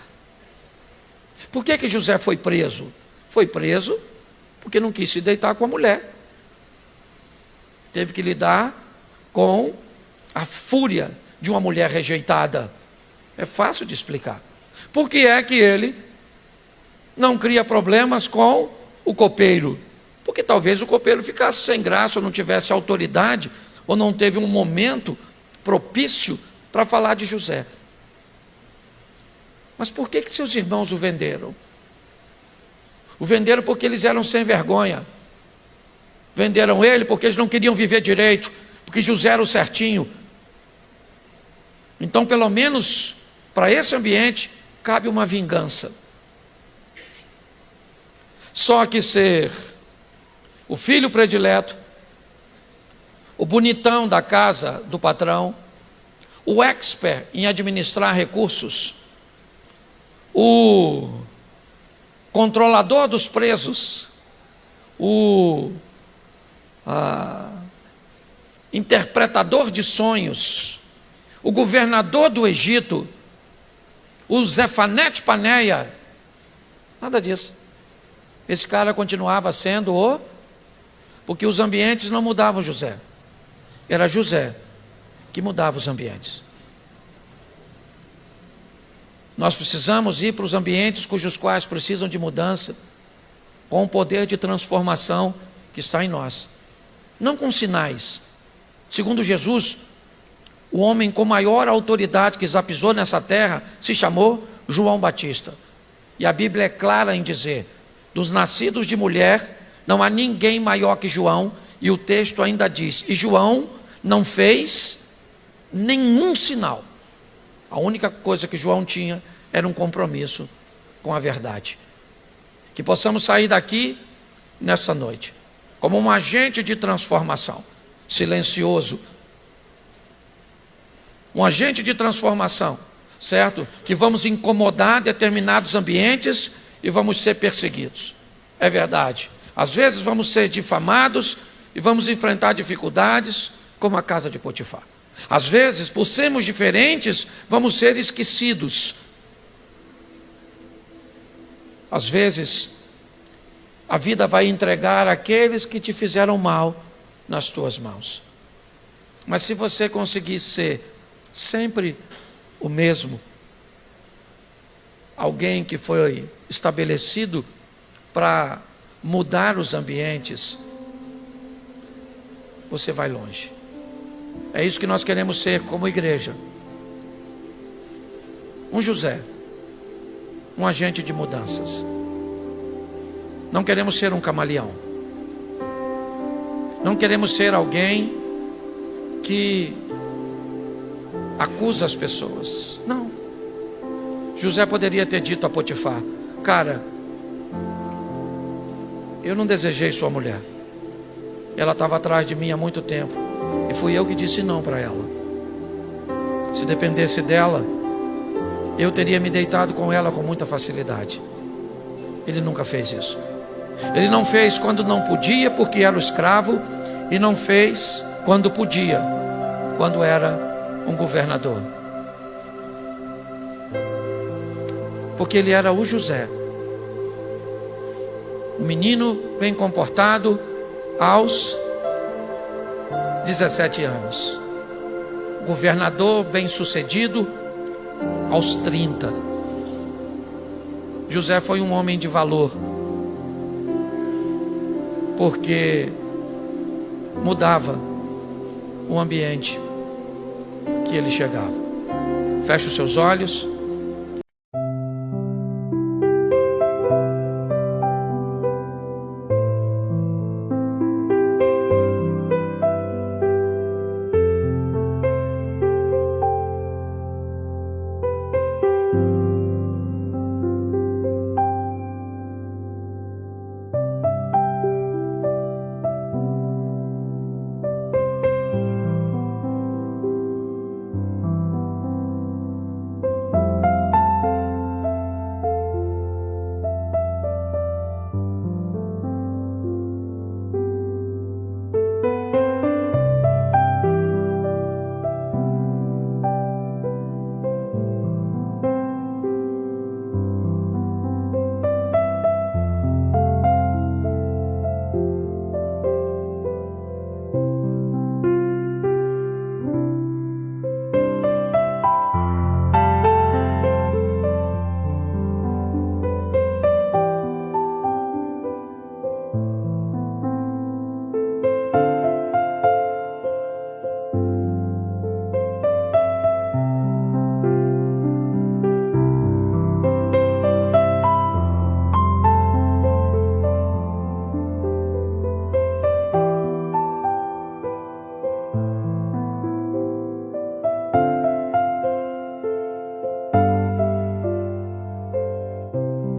Speaker 3: Por que José foi preso? Foi preso porque não quis se deitar com a mulher. Teve que lidar com a fúria de uma mulher rejeitada. É fácil de explicar. Por que é que ele não cria problemas com o copeiro, porque talvez o copeiro ficasse sem graça, ou não tivesse autoridade, ou não teve um momento propício para falar de José. Mas por que seus irmãos o venderam? O venderam porque eles eram sem vergonha. Venderam ele porque eles não queriam viver direito, porque José era o certinho. Então, pelo menos para esse ambiente, cabe uma vingança. Só que ser o filho predileto, o bonitão da casa do patrão, o expert em administrar recursos, o controlador dos presos, o interpretador de sonhos, o governador do Egito, o Zefanete Paneia, nada disso. Esse cara continuava sendo porque os ambientes não mudavam José. Era José que mudava os ambientes. Nós precisamos ir para os ambientes cujos quais precisam de mudança, com o poder de transformação que está em nós. Não com sinais. Segundo Jesus, o homem com maior autoridade que já pisou nessa terra se chamou João Batista. E a Bíblia é clara em dizer: dos nascidos de mulher, não há ninguém maior que João. E o texto ainda diz: e João não fez nenhum sinal. A única coisa que João tinha era um compromisso com a verdade. Que possamos sair daqui nesta noite como um agente de transformação, silencioso, um agente de transformação, certo? Que vamos incomodar determinados ambientes e vamos ser perseguidos. É verdade. Às vezes vamos ser difamados e vamos enfrentar dificuldades, como a casa de Potifar. Às vezes, por sermos diferentes, vamos ser esquecidos. Às vezes, a vida vai entregar aqueles que te fizeram mal nas tuas mãos. Mas se você conseguir ser sempre o mesmo, alguém que foi estabelecido para mudar os ambientes, você vai longe. É isso que nós queremos ser como igreja. Um José, um agente de mudanças. Não queremos ser um camaleão. Não queremos ser alguém que acusa as pessoas. Não. José poderia ter dito a Potifar: cara, eu não desejei sua mulher. Ela estava atrás de mim há muito tempo. E fui eu que disse não para ela. Se dependesse dela, eu teria me deitado com ela com muita facilidade. Ele nunca fez isso. Ele não fez quando não podia, porque era o escravo. E não fez quando podia, quando era um governador. Porque ele era o José, um menino bem comportado aos 17 anos. Governador bem sucedido aos 30. José foi um homem de valor, porque mudava o ambiente que ele chegava. Feche os seus olhos.